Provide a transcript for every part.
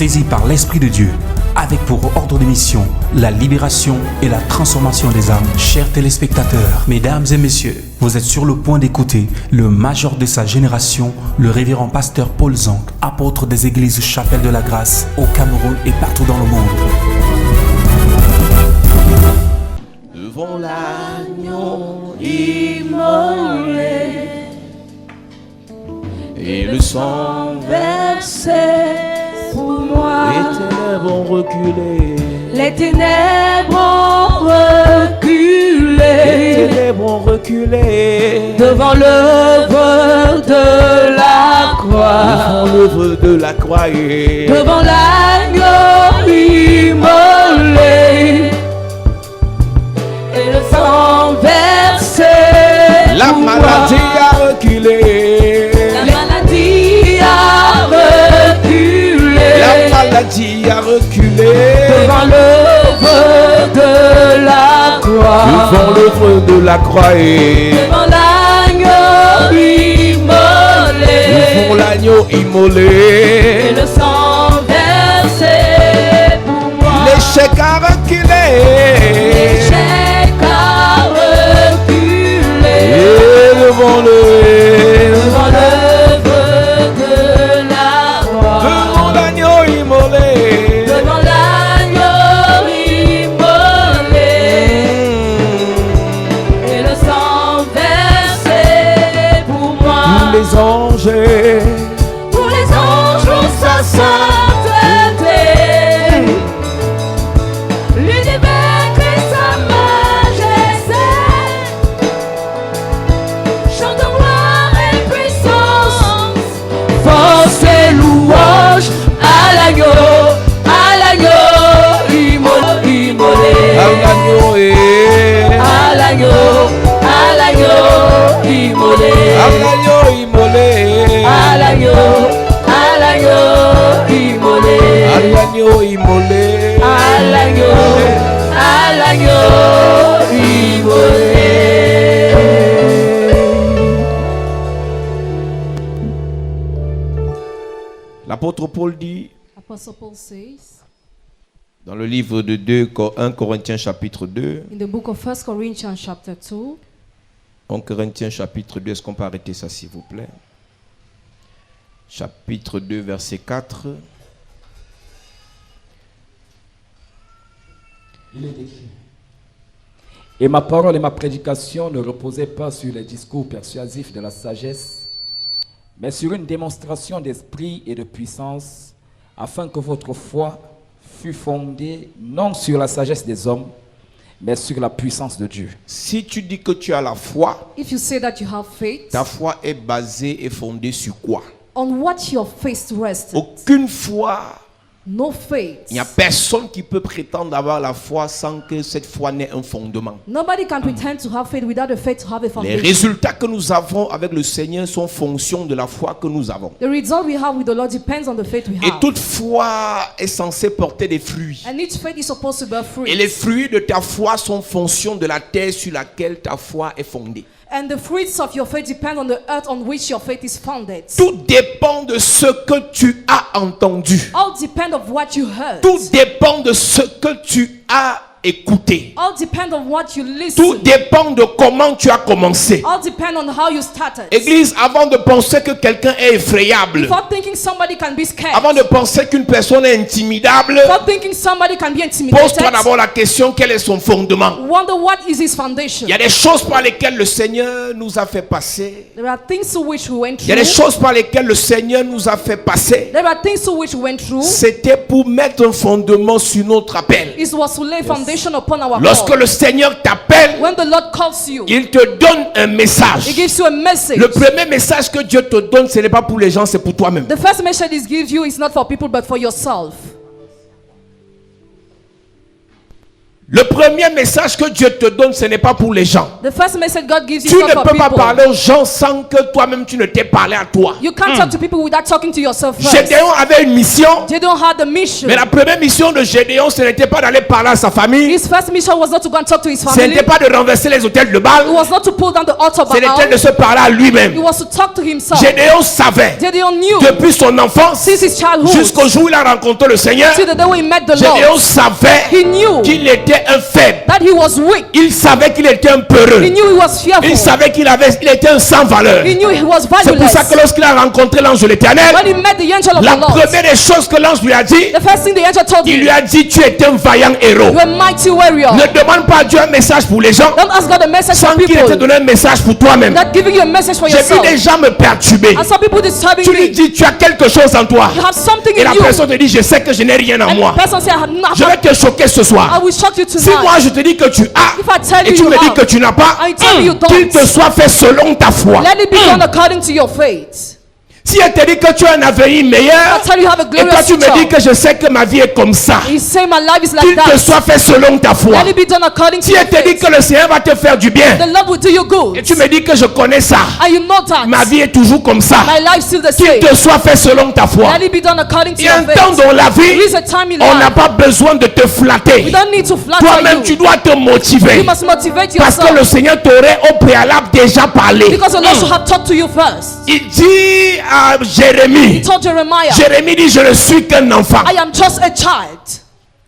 saisi par l'Esprit de Dieu, avec pour ordre de mission la libération et la transformation des âmes. Chers téléspectateurs, mesdames et messieurs, vous êtes sur le point d'écouter le major de sa génération, le révérend pasteur Paul Zonk, apôtre des églises Chapelle de la Grâce au Cameroun et partout dans le monde. Devant l'agneau immolé et le sang versé pour moi, les ténèbres ont reculé, les ténèbres ont reculé, les ténèbres ont reculé devant l'œuvre de la croix, devant l'œuvre de la croix et devant l'agneau immolé et le sang versé. la maladie a reculé, La maladie a reculé, la maladie a reculé devant l'œuvre de la croix, devant l'œuvre de la croix et devant l'agneau immolé, devant l'agneau immolé. et le sang versé pour moi. L'échec a reculé, L'échec a reculé, et devant devant l'œuvre de la croix, devant l'agneau immolé, devant l'agneau immolé, et le sang versé pour moi. tous les anges, Tous les anges louent sa sainteté, l'univers crie sa majesté, chante gloire et puissance, force et louange à l'agneau immolé, à l'agneau et à l'agneau immolé, à l'agneau immolé, à l'agneau immolé, à l'agneau immolé, à l'agneau immolé. L'apôtre Paul dit Apostle Paul says dans le livre de 1 Corinthiens chapitre 2, in the book of 1 Corinthians chapter 2, 1 Corinthiens chapitre 2, est-ce qu'on peut arrêter ça s'il vous plaît? Chapitre 2 verset 4. Il est écrit. Et ma parole et ma prédication ne reposaient pas sur les discours persuasifs de la sagesse, mais sur une démonstration d'esprit et de puissance, afin que votre foi fût fondée non sur la sagesse des hommes, mais sur la puissance de Dieu. Si tu dis que tu as la foi, if you say that you have faith, ta foi est basée et fondée sur quoi? on what your faith rests, Aucune foi, no faith. il n'y a personne qui peut prétendre avoir la foi sans que cette foi n'ait un fondement. Nobody can pretend to have faith without a faith to have a Les foundation. résultats que nous avons avec le Seigneur sont fonction de la foi que nous avons. The result we have with the Lord depends on the faith we Et have. toute foi est censée porter des fruits. And each faith is supposed to bear fruit. Et les fruits de ta foi sont fonction de la terre sur laquelle ta foi est fondée. And the fruits of your faith depend on the earth on which your faith is founded. Tout dépend de ce que tu as entendu. All depend of what you heard. Tout dépend de ce que tu as écouté. All depend on what you Tout listen. dépend de comment tu as commencé. All depend on how you started. Église, avant de penser que quelqu'un est effrayable, Before thinking somebody can be scared. avant de penser qu'une personne est intimidable, Before thinking somebody can be intimidated. pose-toi d'abord la question, quel est son fondement? Wonder what is his foundation. Il y a des choses par lesquelles le Seigneur nous a fait passer. There are things to which we went Il y a des through. choses par lesquelles le Seigneur nous a fait passer. There are things to which we went through. C'était pour mettre un fondement sur notre appel. It was to lay foundation upon our Lorsque call. le Seigneur t'appelle, When the Lord calls you, il te donne un message. He gives you a message. Le premier message que Dieu te donne, ce n'est pas pour les gens, c'est pour toi-même. The first message He gives you is not for people but for yourself. Le premier message que Dieu te donne, ce n'est pas pour les gens. The first message God gives you Tu is ne not for peux pas people. parler aux gens sans que toi-même tu ne t'aies parlé à toi. You can't talk to people without talking to yourself first. Gédéon avait une mission, Gideon had a mission. mais la première mission de Gédéon, ce n'était pas d'aller parler à sa famille, His first mission was not to go and talk to his ce family. n'était pas de renverser les autels de Baal, It was not to pull down the altar of ce n'était de Baal. se parler à lui-même. It was to talk to himself. Gédéon savait, Gideon knew depuis son enfance since his childhood jusqu'au jour où il a rencontré le Seigneur, till the day when he met the Gédéon Lord. savait He knew qu'il était un faible. that he was weak. Il savait qu'il était un peureux. He knew he was Il fearful. savait qu'il était un sans valeur. He knew he was C'est pour ça valueless. que lorsqu'il a rencontré l'ange de l'Éternel, When he met the angel of la the Lord, première des choses que l'ange lui a dit, the first thing the angel told il him, lui a dit, tu es un vaillant héros. you're a mighty warrior. Ne demande pas à Dieu un message pour les gens Don't ask God a message sans for qu'il te people. donne un message pour toi-même. Not giving you a message for J'ai vu yourself. des gens me perturber. And some people disturbing Tu lui me. dis, tu as quelque chose en toi. You have something Et in la you. personne te dit, je sais que je n'ai rien en And moi. the person say, Je vais te choquer ce I soir. will shock you Si tonight. moi je te dis que tu as, If I tell et you tu you me dis have, que tu n'as pas, I tell you you qu'il don't. te soit fait selon ta foi. Let it be done according to your faith. Si elle te dit que tu as un avenir I meilleur, tell you have a et toi glorious tu me dis future. que je sais que ma vie est comme ça, He say my life is like qu'il te that. soit fait selon ta foi. Let it be done according to Si your elle te dit faith. que le Seigneur va te faire du bien, The Lord will do you good. et tu me dis que je connais ça, And you know that. ma vie est toujours comme ça, My life still the qu'il same. te soit fait selon ta foi. Let it be done according to Il y a your un temps faith. dans la There vie, is a time in on n'a life. pas besoin de te We flatter. don't need to flatter Toi-même, tu you. dois te motiver. You must motivate Parce que le yourself. Seigneur t'aurait au préalable déjà parlé. Because the Lord should have talked to you first. Il dit à Jérémie, He told Jeremiah, Jérémie dit, je ne suis qu'un enfant. I am just a child.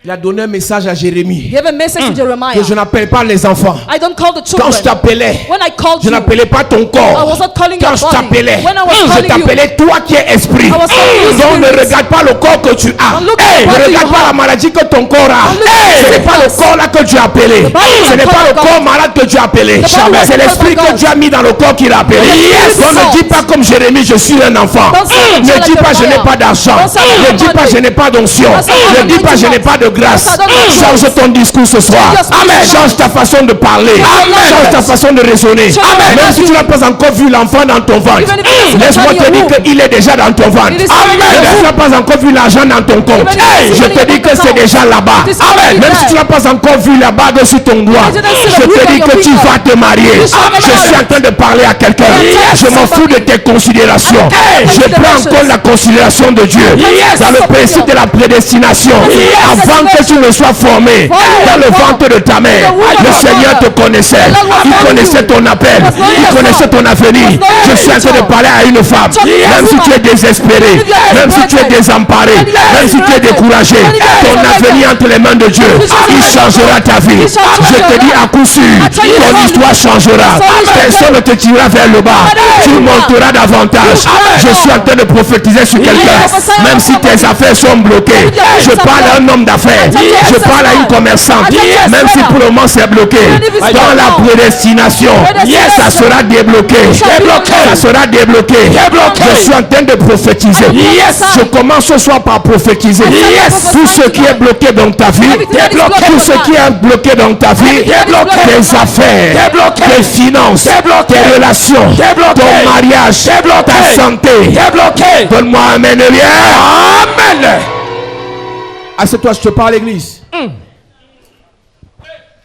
Il a donné un message à Jérémie He gave a message to Jeremiah. que je n'appelle pas les enfants. I don't call the Quand je children. t'appelais, When I called je you, n'appelais pas ton I corps. was not calling Quand your je body. t'appelais, When I was je calling you, t'appelais toi qui es esprit. I was calling you Donc ne spirit. regarde pas le corps que tu as. Don't look at Hey, the ne body regarde you pas have. la maladie que ton corps a. Don't look at Hey, the ce n'est pas le sickness. corps là que tu as appelé. body Ce was n'est pas called le by corps God. malade que tu as appelé. The body was C'est called l'esprit by que God. tu as mis dans le corps qu'il a appelé. Yes. Donc ne dis pas comme Jérémie, je suis un enfant. Don't say I'm Ne like dis pas je n'ai Jeremiah. pas d'argent. Don't say I'm Ne dis pas je n'ai pas d'onction. Don't say I'm Ne dis pas je n'ai pas de grâce. Don't say I don't have Change grace. ton discours ce soir. Change your speech. Amen. Change ta façon de parler. Amen. Change ta façon de raisonner. Amen. Même si tu n'as pas encore vu l'enfant dans ton ventre, Even if it's laisse-moi inside te your dire womb. qu'il est déjà dans ton ventre. It is Amen. inside your Même si tu n'as pas encore vu l'argent dans ton compte, Even if it's je inside te your dis que bank c'est account. déjà là-bas. It is Amen. already Même si there. tu n'as pas encore vu la bague sur ton doigt, Even if it's je the te ring dis on que your tu finger. vas te marier. You shall get Je suis en married. train de parler à quelqu'un. Yes. Je m'en fous de tes considérations. Yes. Je prends en compte la considération de Dieu. Yes. Dans le principe de la prédestination. Yes. Avant que tu ne sois formé dans le ventre de ta mère, le Seigneur te connaissait. Il connaissait ton appel. Il connaissait ton avenir. Je suis en train de parler à une femme. Même si tu es désespéré, même si tu es désemparé, même si tu es découragé, ton avenir entre les mains de Dieu, il changera ta vie. Je te dis à coup sûr, ton histoire changera. Personne ne te tirera vers le bas. Tu monteras davantage. Je suis en train de prophétiser sur quelqu'un. Même si tes affaires sont bloquées, je parle à un homme d'affaires. Je parle à une commerçante. Même si pour le moment c'est bloqué, dans la prédestination, ça sera débloqué. Ça sera débloqué. Je suis en train de prophétiser. Je commence ce soir par prophétiser. Tout ce qui est bloqué dans ta vie, tout ce qui est bloqué dans ta vie, tes affaires, tes finances, tes relations, ton mariage, ta santé. Donne-moi un amen. Amen. Assieds-toi, je te parle à l'église.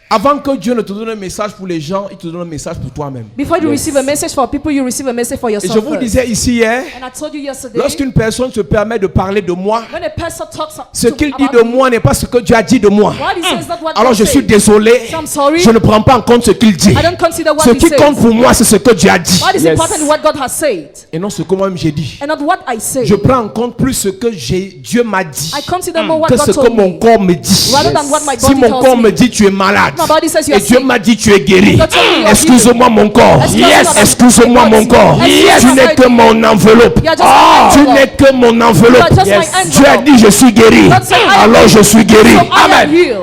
Avant que Dieu ne te donne un message pour les gens, il te donne un message pour toi-même. Before you receive a message for people, you receive a message for Et yourself je vous first. disais ici hier, And I told you yesterday, lorsqu'une personne se permet de parler de moi, when a person talks ce qu'il dit about de me, moi n'est pas ce que Dieu a dit de moi. what he says is not what Alors God je suis says. désolé, So I'm sorry. je ne prends pas en compte ce qu'il dit. I don't consider what Ce he qui says. compte pour moi, c'est ce que Dieu a dit. What is Yes. important is what God has said, Et non ce que moi-même j'ai dit. and not what I say. Je prends en compte plus ce que Dieu m'a dit I consider more what que God ce que told mon me, corps me dit. rather than what my Si body mon tells corps me. me dit tu es malade My body says you et are Dieu sick. m'a dit tu es guéri, God told me you are excuse-moi mon corps. Excuse me, Yes. Excuse-moi mon corps. Yes. Tu n'es que mon enveloppe. You are just my Tu envelope. n'es que mon enveloppe. You are just my Yes. Dieu a envelope. dit je suis guéri. God said, I am Alors je suis guéri. So I am Amen. healed.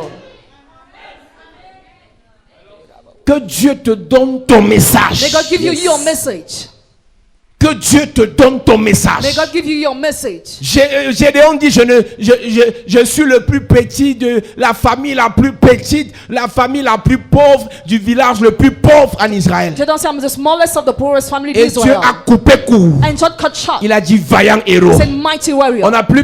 Que Dieu te donne ton message. May God give you your message. Que Dieu te donne ton message. May God give you your message. Gédéon dit je suis le plus petit de la famille la plus petite, la famille la plus pauvre du village le plus pauvre en Israël. Gideon said, I'm the smallest of the poorest family in Et Dieu Israel. a coupé court. And God cut short. Il a dit vaillant héros. He said, mighty warrior. On a pris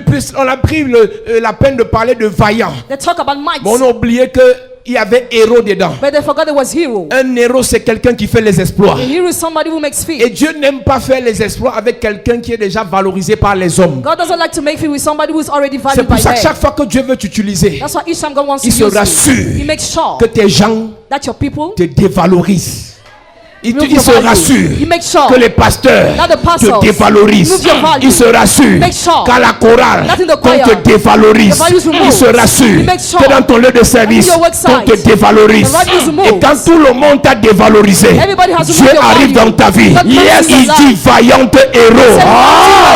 la peine de parler de vaillant. They talk about might. Mais on a oublié que il y avait héros dedans. But they forgot there was hero. Un héros, c'est quelqu'un qui fait les exploits. A hero is somebody who makes feet. Et Dieu n'aime pas faire les exploits avec quelqu'un qui est déjà valorisé par les hommes. God doesn't like to make feet with somebody who is already C'est valued pour by ça que men. chaque fois que Dieu veut t'utiliser, That's why each time God wants to il use se you, rassure He makes sure que tes gens that your people te dévalorisent. Il move se your value. rassure He makes sure que les pasteurs that the pastors te dévalorisent. move your value. Il se rassure Make sure qu'à la chorale, that in the qu'on choir, te dévalorise. the values removed. Il se rassure He makes sure que dans ton lieu de service, that in your work qu'on te site, dévalorise. the values removed. Et quand tout le monde t'a dévalorisé, Everybody has Dieu removed your arrive value. dans ta vie. God comes in your Il life. dit vaillante héros.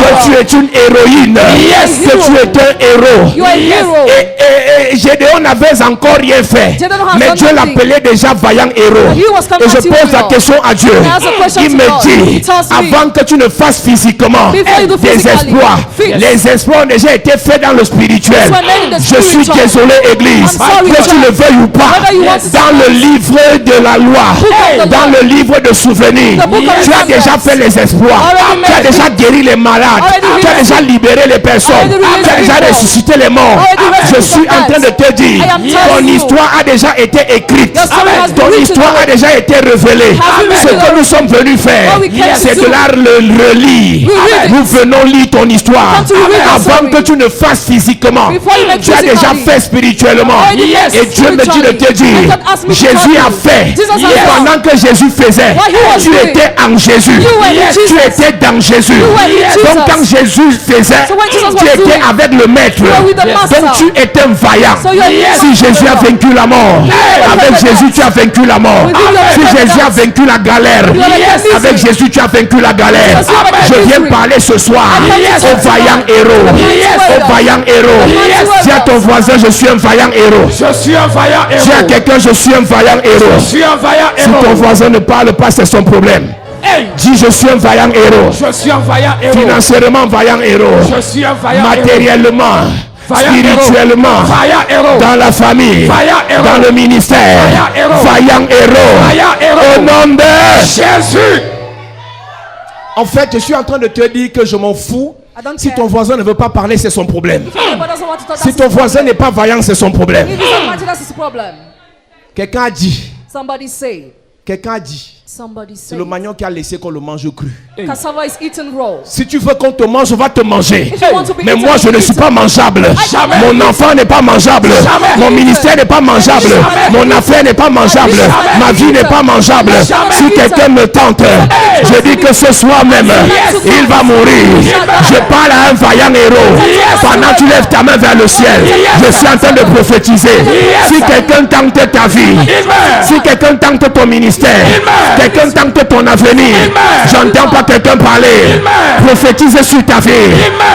Que tu es une héroïne. Que tu es un héros. You are a hero. Et Gédéon n'avait encore rien fait. Gédéon has Mais done Dieu nothing. l'appelait déjà vaillant héros. He was Et je coming pose la to question à Dieu. I ask a question Il to me God. dit, He tells me, avant que tu ne fasses physiquement before you do des physically, exploits, yes. les exploits ont déjà été faits dans le spirituel. That's why men in the Je suis spiritual. désolé, Église, I'm sorry, que tu church. le veuilles ou pas, Whether you want to dans le livre de la loi, of the dans law, le livre de souvenirs, the book of tu as remembrance, déjà fait les exploits, already tu as made déjà guéri les malades, already tu as healed déjà libéré les personnes, already released tu as déjà people, ressuscité les morts. already raised Je suis people en train de te dire, I am telling ton you, histoire a déjà été écrite, your story has been ton written histoire a already. déjà été révélée. Has been Ce written que nous sommes venus faire, What we came c'est to de do. la relire. We read it. Nous venons lire ton histoire Come to read your avant story. que tu ne fasses physiquement. Before you make Tu as déjà physically. fait spirituellement. Already yes, Et Dieu me dit de te dire, And God asked me to Jésus tell a you. fait. Jesus has Et done. pendant que Jésus faisait, What he was tu doing. étais en Jésus. You were in Tu Jesus. étais dans Jésus. You were in Jesus. Donc quand Jésus faisait, So when Jesus tu was étais doing, avec le maître. you were with the master. Donc tu étais vaillant. So you're Si Jésus a vaincu la mort, avec Jésus tu as vaincu la mort. With you, Si you're Jésus a vaincu la galère, avec Jésus tu as vaincu la galère. Yes, you are Je viens victory. parler ce soir au vaillant héros. Au vaillant héros. Dis à ton voisin, je suis un vaillant héros. Je suis un vaillant Dis à héros. quelqu'un, je suis un vaillant héros. Je suis un vaillant Si ton héros. voisin ne parle pas, c'est son problème. Hey, Dis, je suis un vaillant héros. je suis un vaillant héros. Financièrement, vaillant héros. Je suis un vaillant héros. Matériellement, Vaillant spirituellement, Vaillant héros. dans la famille, Vaillant héros. dans le ministère, Vaillant héros. vaillant héros. Vaillant héros. Au nom de Jésus. En fait, je suis en train de te dire que je m'en fous. I don't Si care. ton voisin ne veut pas parler, c'est son problème. Everybody doesn't want to talk, Si that's ton his voisin problem. n'est pas vaillant, c'est son problème. If he's not mighty, that's his problem. Quelqu'un a dit, Somebody say. Somebody c'est say. le manioc qui a laissé qu'on le mange cru. Cassava is eaten raw. Si tu veux qu'on te mange, on va te manger. If you want to be Mais eaten, moi, je ne suis pas mangeable. Jamais. Mon enfant n'est pas mangeable. Mon ministère n'est pas mangeable. Mon affaire n'est pas mangeable. Ma vie n'est pas mangeable. Si quelqu'un me tente, je dis que ce soir même, il va mourir. Je parle à un vaillant héros. Pendant que tu lèves ta main vers le ciel, je suis en train de prophétiser. Si quelqu'un tente ta vie, si quelqu'un tente ton ministère, quelqu'un tente ton avenir, j'entends pas quelqu'un parler. Prophétise sur ta vie.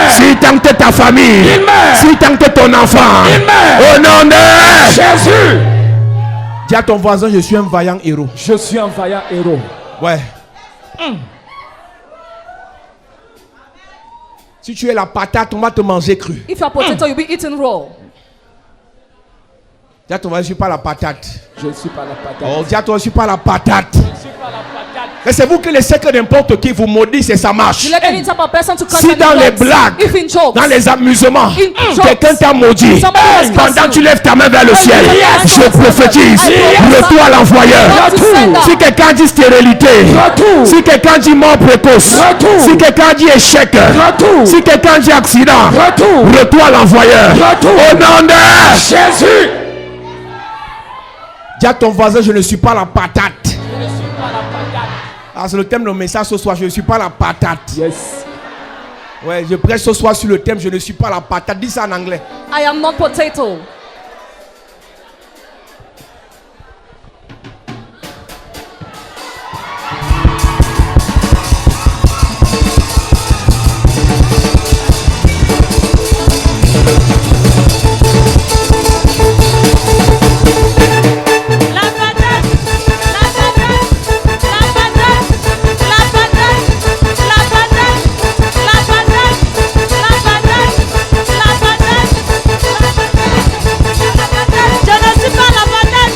Si tente ta famille, si tente ton enfant, au nom de Jésus. Dis à ton voisin, je suis un vaillant héros. Je suis un vaillant héros. Ouais. Si tu es la patate, on va te manger cru. If you're potato, you'll be eaten raw. Dis à ton voisin, je suis pas la patate. Je ne suis pas la patate. Oh, dis à toi, je suis pas la patate. Je ne suis pas la patate. Mais c'est vous qui laissez que n'importe qui vous maudisse et ça marche. You let any type of person to cut Si my dans les legs. blagues, If in jokes, dans les amusements, In jokes. quelqu'un t'a maudit, Somebody has pendant cursed que tu you. lèves ta main vers le ciel, Yes. je prophétise, Yes. retour à l'envoyeur. Retour. Si quelqu'un dit stérilité, Retour. si quelqu'un dit mort précoce, Retour. si quelqu'un dit échec, Retour. si quelqu'un dit accident, Retour. retour à l'envoyeur. Retour. Au nom de Jésus. dis à ton voisin, je ne suis pas la patate. Je ne suis pas la patate. Ah, c'est le thème de message ce soir, je ne suis pas la patate. Yes. Ouais, je prêche ce soir sur le thème, je ne suis pas la patate. Dis ça en anglais. I am not potato.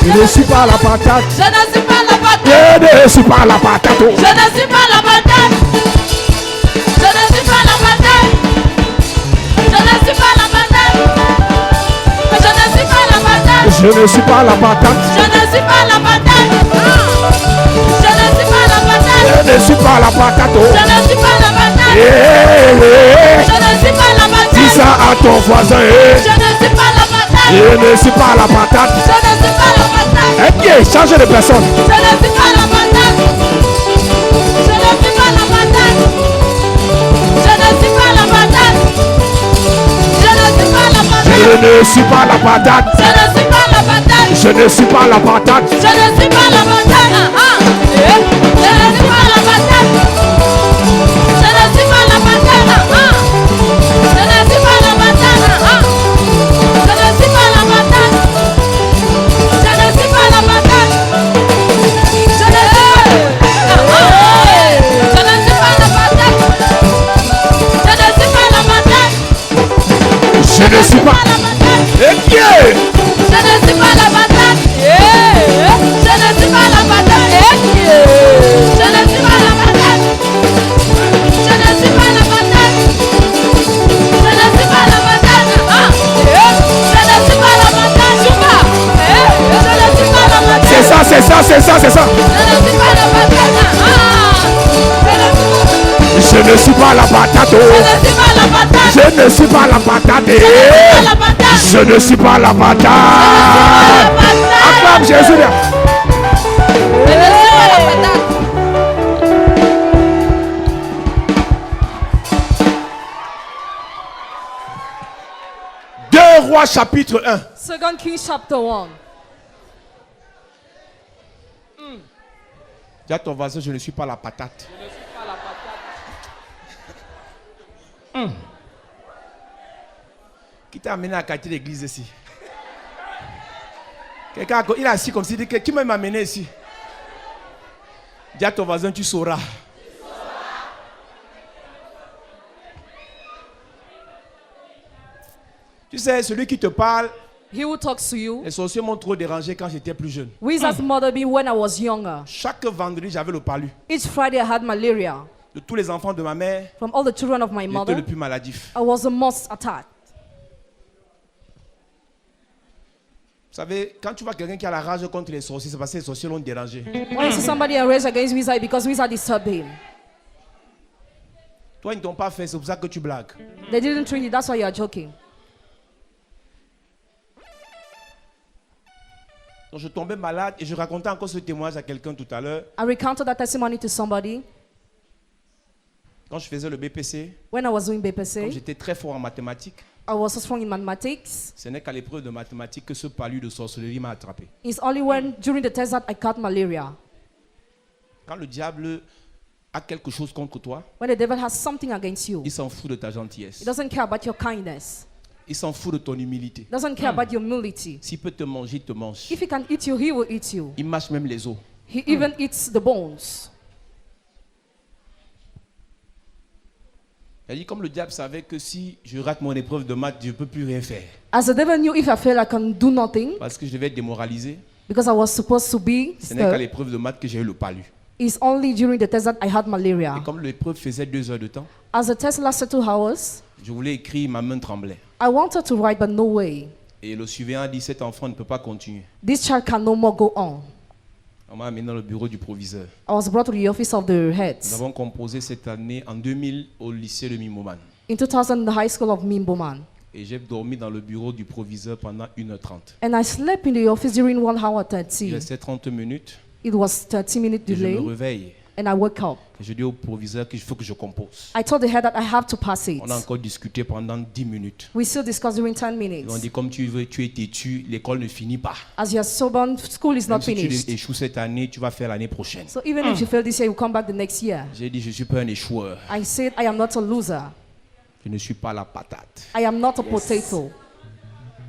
Je ne suis pas la patate. Je ne suis pas la patate. Je ne suis pas la patate. Je ne suis pas la patate. Je ne suis pas la patate. Je ne suis pas la patate. Je ne suis pas la patate. Je Je ne suis pas la patate. Je ne suis pas la patate. Je ne suis pas la patate. Je ne suis pas la patate. Je ne suis pas la patate. Je ne suis pas la patate. Dis ça à ton voisin. Je ne suis pas la patate. Je ne suis pas la patate. Je ne suis pas la patate. Eh bien, changez de personne. Je ne suis pas la patate. Je ne suis pas la patate. Je ne suis pas la patate. Je ne suis pas la patate. Je ne suis pas la patate. Je ne suis pas la patate. Je ne suis pas la patate. Je ne suis pas la patate. Je ne suis pas la patate. Je ne suis pas la patate. Je ne suis pas la patate. Je ne suis pas la patate. Je ne suis pas la patate. Je ne suis pas la patate. Je ne suis pas la patate. Je ne suis pas la patate. Eh bien. Je ne suis pas la patate. Je ne suis pas la patate. Je ne suis pas la patate. Je ne suis pas la patate. Je ne suis pas la patate. Je ne suis pas la patate. Je ne suis pas la patate. C'est ça, c'est ça, c'est ça, c'est ça. Je ne suis pas la patate. Je ne suis pas la patate. Je ne suis pas la patate. Je ne suis pas la patate. Je ne suis pas la patate. Acclame Jésus. Je ne suis pas la patate. 2 Rois chapitre 1. 2 Kings chapter 1. Dis à ton voisin, je ne suis pas la patate. Je ne suis pas la patate. Qui t'a amené à quartier l'église ici? Quelqu'un, il est assis comme s'il dit qui m'a amené ici? Dis à ton voisin, tu sauras. Tu sais, celui qui te parle, He who talks to you. les sorciers m'ont trop dérangé quand j'étais plus jeune. Wizards murdered me when I was younger. Chaque vendredi, j'avais le palu. Each Friday I had malaria. De tous les enfants de ma mère, From all the children of my j'étais mother, le plus maladif. I was the most attacked. Vous savez, quand tu vois quelqu'un qui a la rage contre les sorciers, c'est parce que les sorciers l'ont dérangé. When you see somebody enraged against wizard because wizard disturbed him. Toi, ils ne t'ont pas fait, c'est pour ça que tu blagues. They didn't treat you, that's why you are joking. Donc je tombais malade et je racontais encore ce témoignage à quelqu'un tout à l'heure. I recounted that testimony to somebody Quand je faisais le BPC, when I was doing comme BPC. j'étais très fort en mathématiques, I was so strong in mathematics. ce n'est qu'à l'épreuve de mathématiques que ce palu de sorcellerie m'a attrapé. It's only when during the test that I caught malaria. Quand le diable a quelque chose contre toi, When the devil has something against you, il s'en fout de ta gentillesse. he doesn't care about your kindness. Il s'en fout de ton humilité. Doesn't care about your humility. S'il peut te manger, il te mange. If he can eat you, he will eat you. Il mâche même les os. He even eats the bones. Il dit comme le diable savait que si je rate mon épreuve de maths, je ne peux plus rien faire. As the devil knew if I fail, I can do nothing Parce que je devais être démoralisé. because I was supposed to be. Ce n'est qu'à l'épreuve de maths que j'ai eu le palu. It's only during the test that I had malaria. Et comme l'épreuve faisait 2 heures de temps, As the test lasted 2 hours, je voulais écrire, ma main tremblait. I wanted to write, but no way. Et le surveillant a dit, cet enfant ne peut pas continuer. This child can no more go on. On m'a amené dans le bureau du proviseur. I was brought to the office of the Nous heads. avons composé cette année en 2000 au lycée de Mimoman. In 2000, the high school of Mimboman. Et j'ai dormi dans le bureau du proviseur pendant 1h30. And I slept in the office during 1 hour Il 30. restait 30 minutes It was 30 minutes et je me delay. réveille. And I woke up. Et je dis au proviseur qu'il faut que je compose. I told the head that I have to pass it. On a encore discuté pendant 10 minutes. We still discussed during 10 Ils ont minutes. dit comme tu veux, tu es têtu, l'école ne finit pas. As you are stubborn, school is Même not si tu finished. échoues cette année, tu vas faire l'année prochaine. So even if you fail this year, you come back the next year. J'ai dit, je ne suis pas un échoueur. I said, I am not a loser. Je ne suis pas la patate. I am not a potato.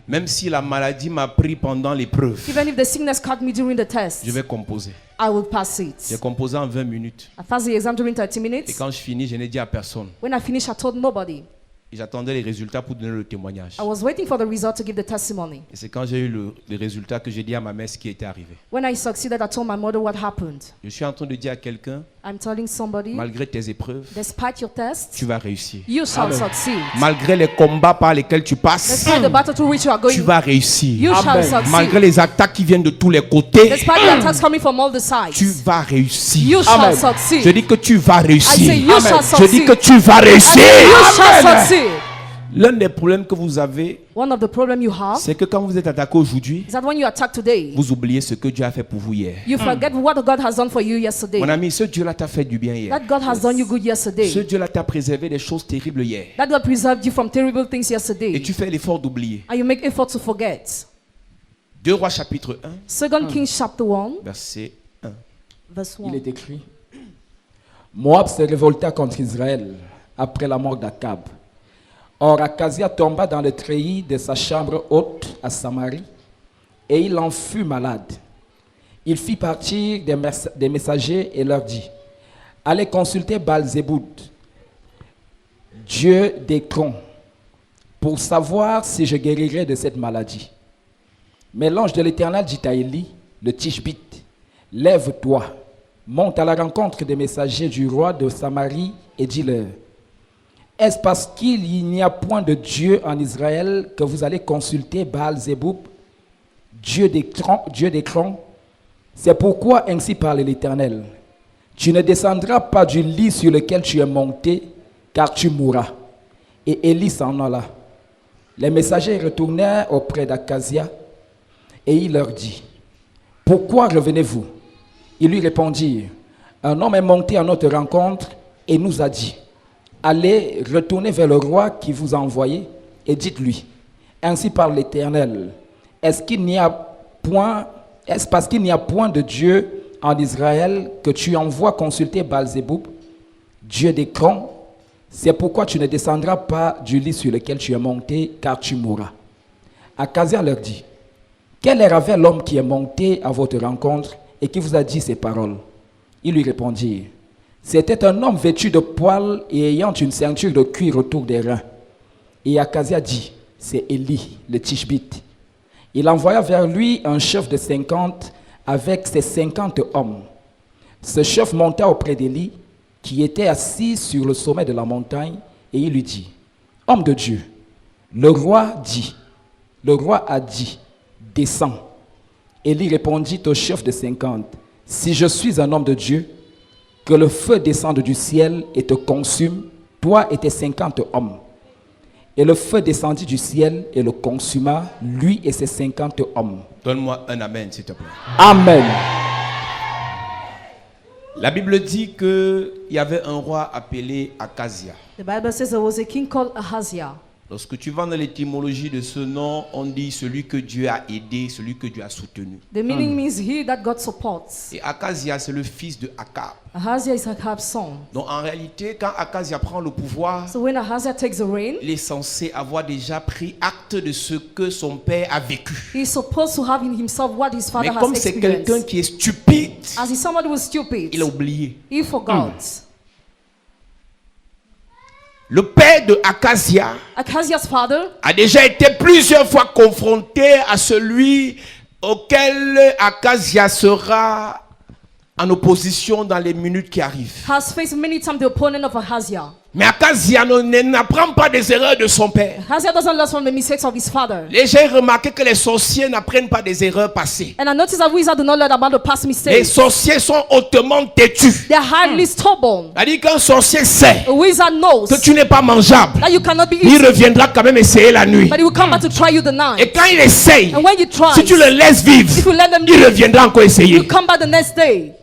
Même si la maladie m'a pris pendant l'épreuve, Even if the sickness caught me during the test, je vais composer. I will pass J'ai it. composé en 20 minutes. I passed the exam during 30 Et minutes. quand je finis, je n'ai dit à personne. When I finished, I told nobody. Et j'attendais les résultats pour donner le témoignage. I was waiting for the result to give the testimony. Et c'est quand j'ai eu les résultats que j'ai dit à ma mère ce qui était arrivé. When I succeeded, I told my mother what happened. Je suis en train de dire à quelqu'un, I'm telling somebody, malgré tes épreuves, despite your tests, tu vas réussir. you shall succeed. Malgré les combats par lesquels tu passes, Despite the battle through which you are tu going, vas réussir. you shall succeed. Malgré les attaques qui viennent de tous les côtés, Despite the attacks coming from all the sides, tu vas réussir. you shall Amen. succeed. Je dis que tu vas I say réussir. you shall Je succeed. dis que tu vas I say réussir. you shall succeed. L'un des problèmes que vous avez, One of the problems you have c'est que quand vous êtes attaqué aujourd'hui, is that when you attack today, vous oubliez ce que Dieu a fait pour vous hier. you forget what God has done for you yesterday. Mon ami, ce Dieu-là t'a fait du bien hier. That God has done you good Ce yesterday. Dieu-là t'a préservé des choses terribles hier. That God preserved you from terrible things Et yesterday. tu fais l'effort d'oublier. And you make effort to forget. 2 Rois chapitre 1, 2 Kings chapter 1, verset 1. verse Il 1. est écrit: Moab se révolta contre Israël après la mort d'Akab. Or, Akazia tomba dans le treillis de sa chambre haute à Samarie, et il en fut malade. Il fit partir des messagers et leur dit: Allez consulter Baal-Zéboud, Dieu d'Écron, pour savoir si je guérirai de cette maladie. Mais l'ange de l'Éternel dit à Élie, le Tishbite: Lève-toi, monte à la rencontre des messagers du roi de Samarie et dis-leur: Est-ce parce qu'il n'y a point de Dieu en Israël que vous allez consulter Baal-Zéboub, Dieu d'Écron? C'est pourquoi ainsi parle l'Éternel: Tu ne descendras pas du lit sur lequel tu es monté, car tu mourras. Et Élie s'en alla. Les messagers retournèrent auprès d'Akazia, et il leur dit: Pourquoi revenez-vous? Ils lui répondirent: Un homme est monté à notre rencontre et nous a dit: Allez, retournez vers le roi qui vous a envoyé et dites-lui: Ainsi parle l'Éternel. Est-ce parce qu'il n'y a point de Dieu en Israël que tu envoies consulter Baal-Zéboub, Dieu d'Écron? C'est pourquoi tu ne descendras pas du lit sur lequel tu es monté, car tu mourras. Akazia leur dit: Quel air avait l'homme qui est monté à votre rencontre et qui vous a dit ces paroles? Ils lui répondirent: C'était un homme vêtu de poils et ayant une ceinture de cuir autour des reins. Et Akazia dit: C'est Élie, le Tishbite. Il envoya vers lui un chef de 50 avec ses 50 hommes. Ce chef monta auprès d'Élie, qui était assis sur le sommet de la montagne, et il lui dit: Homme de Dieu, le roi a dit, descends. Élie répondit au chef de 50: Si je suis un homme de Dieu, que le feu descende du ciel et te consume, toi et tes 50 hommes. Et le feu descendit du ciel et le consuma, lui et ses 50 hommes. Donne-moi un amen, s'il te plaît. Amen. La Bible dit qu'il y avait un roi appelé Akazia. The Bible says there was a king called Ahaziah. Lorsque tu vas dans l'étymologie de ce nom, on dit celui que Dieu a aidé, celui que Dieu a soutenu. The meaning means he that God supports. Et Akazia, c'est le fils de Akab. Ahaziah is Ahab's son. Donc en réalité, quand Akazia prend le pouvoir, So when Ahaziah takes the reign, il est censé avoir déjà pris acte de ce que son père a vécu. he's supposed to have in himself what his father Mais has comme c'est quelqu'un experienced. qui est stupide, As if somebody was stupid, il a oublié. he forgot. Le père de Akazia Ahaziah's father a déjà été plusieurs fois confronté à celui auquel Akazia sera en opposition dans les minutes qui arrivent. has faced many times the opponent of Ahaziah. Mais Akazia n'apprend pas des erreurs de son père. Ahaziah doesn't learn from the mistakes of his father. Les gens remarqué que les sorciers n'apprennent pas des erreurs passées. And I noticed that wizards do not learn about the past Les mistakes. sorciers sont hautement têtus. They are highly stubborn. C'est-à-dire qu'un sorcier sait A wizard knows que tu n'es pas mangeable. that you cannot be Il eaten, reviendra quand même essayer la nuit. but he will come back to try you the Et night. quand il essaye, And when you try, si tu le laisses vivre, if you let them il live, reviendra encore you essayer. come back the next day.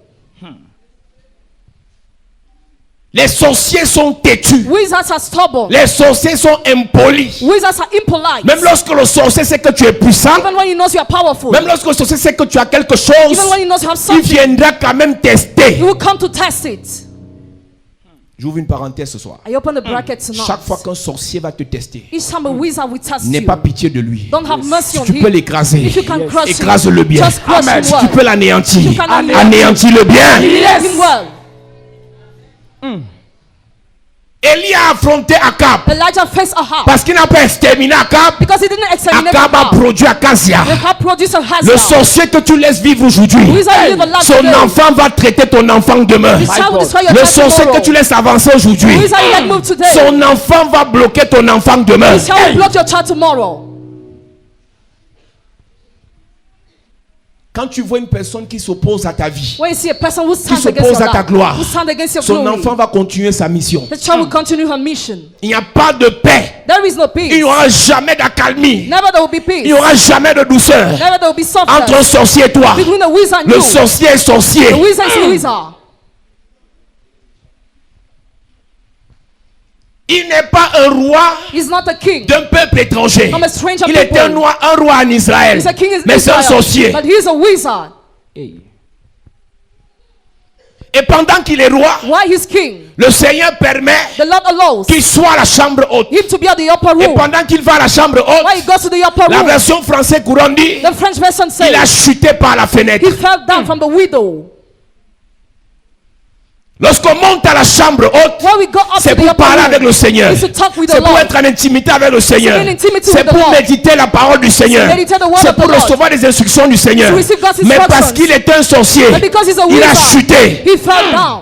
Les sorciers sont têtus. Wizards are stubborn. Les sorciers sont impolis. Wizards are impolite. Même lorsque le sorcier sait que tu es puissant, Even when he knows you are powerful. même lorsque le sorcier sait que tu as quelque chose, Even when he knows you have il something, viendra quand même he tester. will come to test it. J'ouvre une parenthèse ce soir. I open the bracket tonight. Chaque fois qu'un sorcier va te tester, Each time a wizard will test n'aie you, pas pitié de lui. don't have mercy on Si tu peux him. l'écraser, If you can crush him, écrase-le bien. just crush him Si tu well. peux l'anéantir, You can anéantis-le bien. Let him well. Élie a affronté Akab Elijah faced Ahab parce qu'il n'a pas exterminé Akab. because he didn't exterminate Akab a Ahab. produit Akazia. Ahab produced a Le Hazael. sorcier que tu laisses vivre aujourd'hui, Who is a live a life son today? enfant va traiter ton enfant demain. His child will destroy your Le child sorcier tomorrow. que tu laisses avancer aujourd'hui, Who is a let move today? son enfant va bloquer ton enfant demain. His child will block your child tomorrow. Quand tu vois une personne qui s'oppose à ta vie, When you see a person who stands s'oppose against your à ta life, gloire, who stands against your son glory, enfant va continuer sa mission. the child will continue her mission. Il n'y a pas de paix. There is no Il peace. n'y aura jamais d'accalmie. Never there will be Il n'y peace. aura jamais de douceur Never there will be entre un softness sorcier et toi. between the wizard and Le you. sorcier est The sorcier. wizard is the wizard. Il n'est pas un roi He's not a king. d'un peuple étranger. I'm a stranger Il est un roi en Israël. He's a king in Mais c'est un Israel, sorcier. but he's a wizard. Hey. Et pendant qu'il est roi, Why he's king? le Seigneur permet The Lord allows qu'il soit à la chambre haute. him to be at the upper Et room. pendant qu'il va à la chambre Why he haute, goes to the upper la room? version française courante dit, The French version il a says chuté par la fenêtre. he fell down from the window. Lorsqu'on monte à la chambre haute, When we go up c'est to the pour upper parler room, avec le Seigneur. it's to talk with the C'est pour Lord. être en intimité avec le Seigneur. in intimity C'est with the pour Lord. méditer la parole du Seigneur. meditate the word C'est of the pour Lord. recevoir des instructions du Seigneur. To receive God's Mais parce instructions. qu'il est un sorcier, And because he's a il a wizard, chuté. he fell down.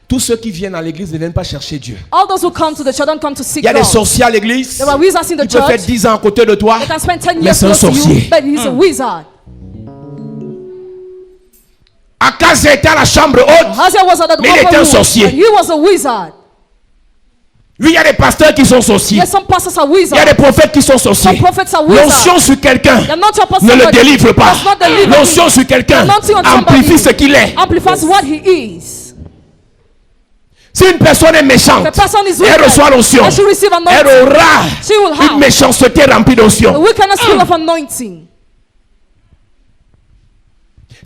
Tous ceux qui viennent à l'église ne viennent pas chercher Dieu. All those who come to the church don't come to seek Il y a des God. sorciers à l'église. There are wizards in the Il peut faire church. 10 ans à côté de toi. They can spend 10 Mais years c'est un close to you, sorcier. but he's a wizard. Akaz était à la chambre haute. Hazael was at the Mais il upper était un room, sorcier. but he was a wizard. Oui, il y a des pasteurs qui sont sorciers. Yes, some pastors are Il y a wizards. des prophètes qui sont sorciers. Some prophets are wizards. L'onction sur quelqu'un The anointing upon ne le somebody délivre pas. does not deliver him. L'onction sur quelqu'un The anointing on amplifie somebody ce qu'il est. amplifies what he is. Si une personne est méchante, The person is elle wicked. reçoit l'onction. And she receive Elle anointing. aura She will une have méchanceté remplie the d'onction. wickedness full of anointing.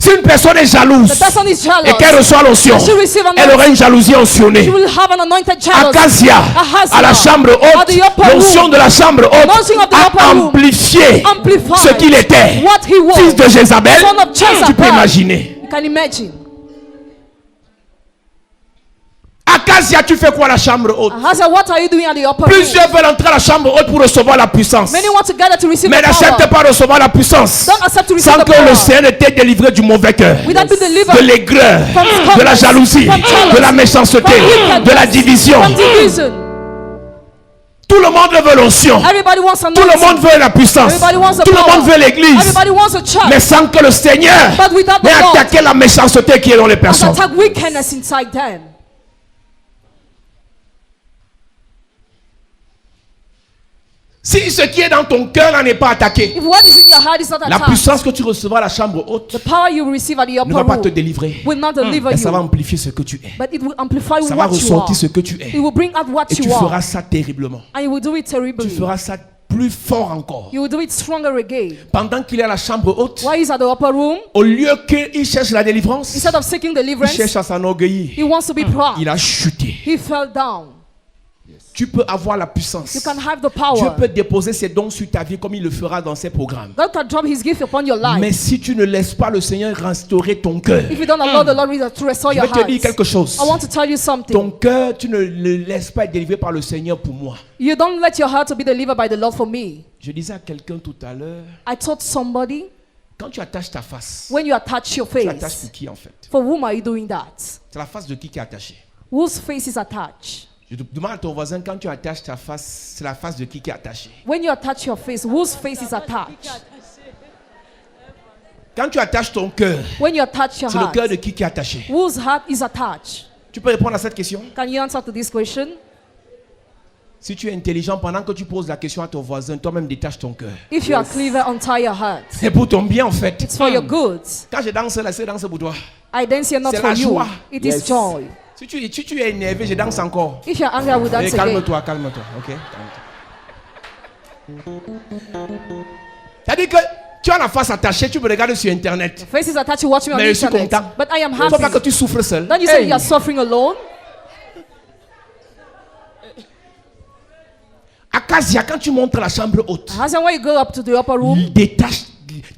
Si une personne est jalouse The person is jealous. et qu'elle reçoit l'onction, And she receive elle anointing. aura une jalousie onctionnée. She will have an anointed jealousy. Akazia, Ahazia, à la chambre at haute, the upper l'onction room, de la chambre haute anointing of the upper a room amplifié amplified ce qu'il était. what he was. Fils de Jézabel, Son of Jezebel. tu peux imaginer. You can imagine. Akazia, tu fais quoi à la chambre haute? Hazael, what are you doing at the upper room? Plusieurs veulent entrer à la chambre haute pour recevoir la puissance. Many want to gather to receive Mais the n'accepte power. pas de recevoir la puissance Don't accept to receive sans the que le power. Seigneur ne t'ait délivré du mauvais cœur, Without being delivered de l'aigreur, from stubbornness, de la jalousie, from jealousy, de la méchanceté, from wickedness, de la division. from division. Tout le monde veut l'onction. Everybody wants Tout le anointing. monde veut la puissance. Everybody wants the Tout le power. monde veut l'église. Everybody wants a church. Mais sans que le Seigneur But without the n'ait Lord, attaqué la méchanceté qui est dans les has personnes. attacked wickedness inside them. Si ce qui est dans ton cœur là n'est pas attaqué, If what is in your heart is not la attacked, puissance que tu recevras à la chambre haute the power you will receive at the ne upper va pas te room délivrer. will not deliver Mais ça va you, amplifier ce que tu es. but it will amplify Ça va what you are. ressortir ce que tu es. It will bring out what Et tu you are, feras ça terriblement. and you will do it Tu terribly. feras ça plus fort encore. You will do it stronger again. Pendant qu'il est à la chambre haute, While he's at the upper room, au lieu qu'il cherche la délivrance, instead of seeking il deliverance, cherche à s'enorgueillir. he wants to be proud. Il a chuté. He fell down. Tu peux avoir la puissance. You can have the Dieu power. peut déposer ses dons sur ta vie comme il le fera dans ses programmes. God can drop his gift upon your life. Mais si tu ne laisses pas le Seigneur restaurer ton cœur, If you don't allow the Lord to restore je your vais te dire heart, quelque chose. I want to tell you something. Ton cœur, tu ne le laisses pas être délivré par le Seigneur pour moi. You don't let your heart to be delivered by the Lord for me. Je disais à quelqu'un tout à l'heure, I told somebody, quand tu attaches ta face, when you attach your tu attaches face, pour qui en fait? for whom are you doing that? C'est la face de qui est attachée. Whose face is attached? Je te demande à ton voisin, quand tu attaches ta face, c'est la face de qui est attachée. When you attach your face, whose face is attached? Quand tu attaches ton cœur, When you attach your c'est le heart, cœur de qui est attaché. whose heart is attached? Tu peux répondre à cette question? Can you answer to this question? Si tu es intelligent, pendant que tu poses la question à ton voisin, toi-même détache ton cœur. If you are clever, untie your heart. C'est pour ton bien en fait. It's for your good. Quand je danse là, c'est danse pour toi. I dance here not C'est for la you. joie. It Yes. is joy. Si tu es énervé, je danse encore. If you're angry, I will dance Allez, again. calme-toi, calme-toi, ok? C'est-à-dire que tu as la face attachée, tu me regardes sur internet. Face is attached, you watch me on Mais je suis internet. content. But I am Il ne faut pas que happy. tu souffres seul. Don't you say you are suffering alone? Akazia, quand tu montres la chambre haute, Hazael, when you go up to the upper room, il détache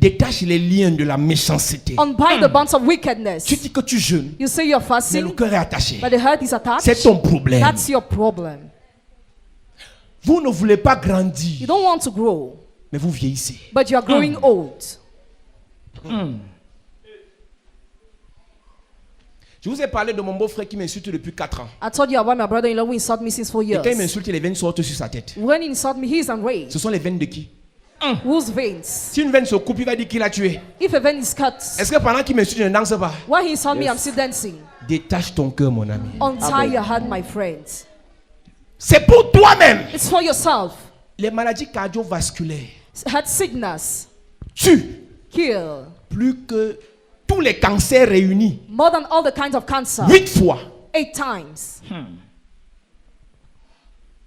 Détache les liens de la méchanceté. Unbind the bonds of wickedness. Tu dis que tu jeûnes, You say you're mais fasting, le cœur est attaché. but the heart is attached. C'est ton problème. That's your problem. Vous ne voulez pas grandir, You don't want to grow, mais vous vieillissez. but you are growing old. Je vous ai parlé de mon beau-frère qui m'insulte depuis 4 ans. I told you about my brother-in-law who insulted me since 4 Et quand il years. m'insulte, les veines sortent sur sa tête. When he insulted me, he is enraged. Ce sont les veines de qui? Whose veins? Si une veine se coupe, il va dire qu'il a tué. If a vein is cut, Est-ce que pendant qu'il m'insulte, je ne danse pas? while he insulted me, I'm still dancing. Détache ton cœur, mon ami. Untie your hand, my friend. C'est pour toi-même. It's for yourself. Les maladies cardiovasculaires Heart sickness, tuent kill plus que tous les cancers réunis. more than all the kinds of cancer. 8 fois. 8 times.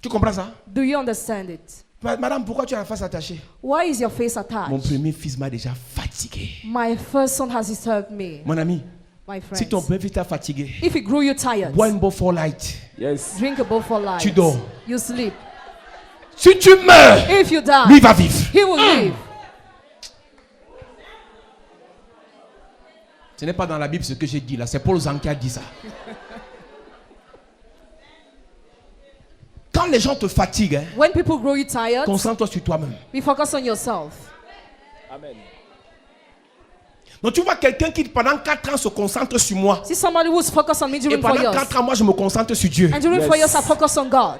Tu comprends ça? Do you understand it? Madame, pourquoi tu as la face attachée? Why is your face Mon attached? premier fils m'a déjà fatigué. My first son has disturbed me, Mon ami, my si ton friends. premier fils t'a fatigué, If it grew you tired, bois une Beaufort Light. Yes. drink a bowl for life. Tu dors. You sleep. Si tu meurs, If you lui die, va vivre. he will live. Ce n'est pas dans la Bible ce que j'ai dit là, c'est Paul Zan qui a dit ça. Quand les gens te fatiguent, hein, When people grow you tired, concentre-toi sur toi-même. be focused on yourself. Amen. Donc tu vois quelqu'un qui pendant 4 ans se concentre sur moi. See somebody who's focused on me Et during 4 pendant years. 4 ans, moi je me concentre sur Dieu. And during 4 years, I focus on God.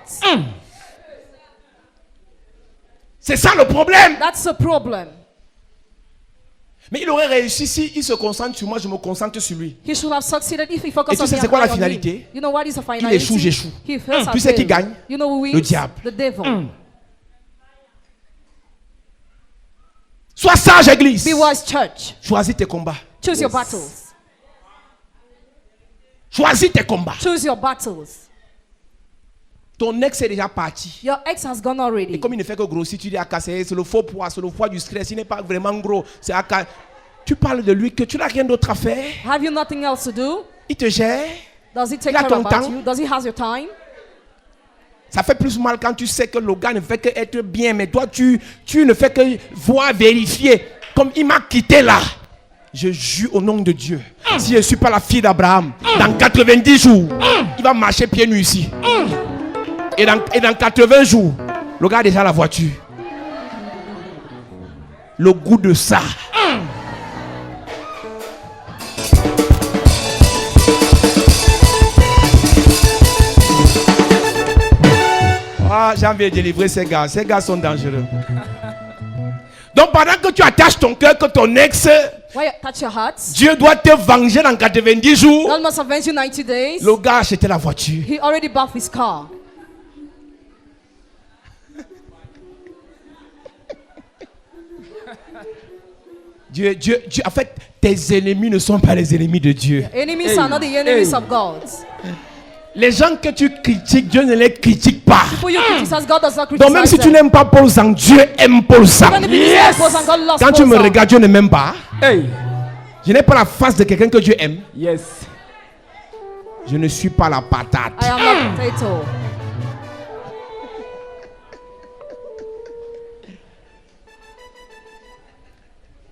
C'est ça le problème. That's the problem. Mais il aurait réussi si il se concentre sur moi, je me concentre sur lui. He should have succeeded if he Et focused tu on sais me c'est and quoi la I on finalité? him. You know what is the Il finality? échoue, j'échoue. He fails, Tu I sais qui fail. gagne? You know who wins? Le diable. The devil. Sois sage, église. Be wise, church. Choisis tes combats. Choose your battles. Choisis tes combats. Choose your battles. Ton ex est déjà parti. Your ex has gone Et already. comme il ne fait que grossir, tu dis à casser, c'est le faux poids, c'est le poids du stress, il n'est pas vraiment gros. C'est à ca- Tu parles de lui que tu n'as rien d'autre à faire. Have you nothing else to do? Il te gère. Does he take Il a care ton about temps. you? Does he has your time? Ça fait plus mal quand tu sais que le gars ne fait que être bien, mais toi tu ne fais que voir, vérifier. Comme il m'a quitté là. Je jure au nom de Dieu. Si je ne suis pas la fille d'Abraham, dans 90 jours, il va marcher pieds nus ici. Et dans 80 jours, le gars a déjà la voiture. Le goût de ça. Ah, j'ai envie de délivrer ces gars. Ces gars sont dangereux. Donc pendant que tu attaches ton cœur, que ton ex, Why touch your heart? Dieu doit te venger dans 90 jours. God must avenge you 90 days. Le gars a acheté la voiture. He already bought his car. Dieu, en fait, tes ennemis ne sont pas les ennemis de Dieu. Enemies are not the enemies of God. Les gens que tu critiques, Dieu ne les critique pas. People you criticize, God does not Donc même criticize si tu them. n'aimes pas Paul Zang, Dieu aime Paul Zang. Even if you dislike Paul Zang, God loves Quand tu Paul me Zang. regardes, Dieu ne m'aime pas. Hey. Je n'ai pas la face de quelqu'un que Dieu aime. Yes. Je ne suis pas la patate. I am not potato.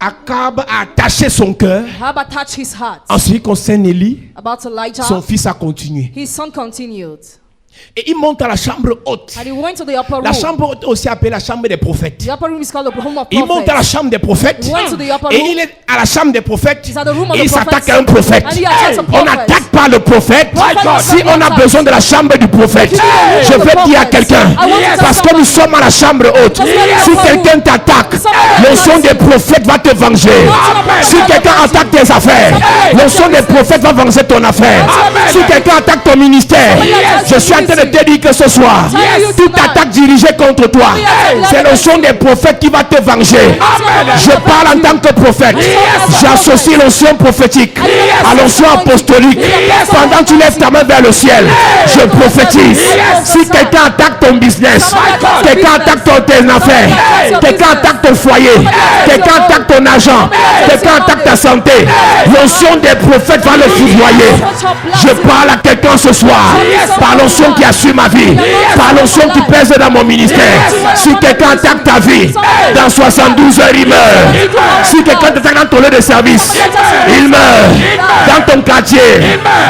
Akab a attaché son cœur. Haba touched his heart. En ce qui concerne Élie, About Elijah, son fils a continué. his son continued. Et il monte à la chambre haute. And he went to the upper room. La chambre haute aussi appelée la chambre des prophètes. The upper room is called the home of Il monte à la prophets. chambre des prophètes. He went to the upper Et room. il est à la chambre des prophètes. He's at the room of Et il the s'attaque prophets. à un prophète. And he attacks a On prophet. n'attaque pas le prophète. God. Si on a besoin de la chambre du prophète, je vais dire à quelqu'un, parce que nous sommes à la chambre haute. Si quelqu'un t'attaque, l'onction des prophètes va te venger. Si quelqu'un attaque tes affaires, l'onction des prophètes va venger ton affaire. Si quelqu'un attaque ton ministère, je suis en train de te dire que ce soir, toute attaque dirigée contre toi, c'est l'onction des prophètes qui va te venger. Je parle en tant que prophète. J'associe l'onction prophétique à l'onction apostolique. Pendant que tu lèves ta main vers le ciel, je prophétise. Si quelqu'un attaque ton business, quelqu'un attaque tes affaires, quelqu'un attaque ton foyer, quelqu'un attaque ton argent, quelqu'un attaque ta santé, l'onction des prophètes va le foudroyer. Je parle à quelqu'un ce soir par l'onction l'onction qui assure ma vie, par l'onction qui pèse dans mon ministère. Si quelqu'un attaque ta vie, dans 72 heures, il meurt. Si quelqu'un t'attaque dans ton lieu de service, il meurt. Dans ton quartier,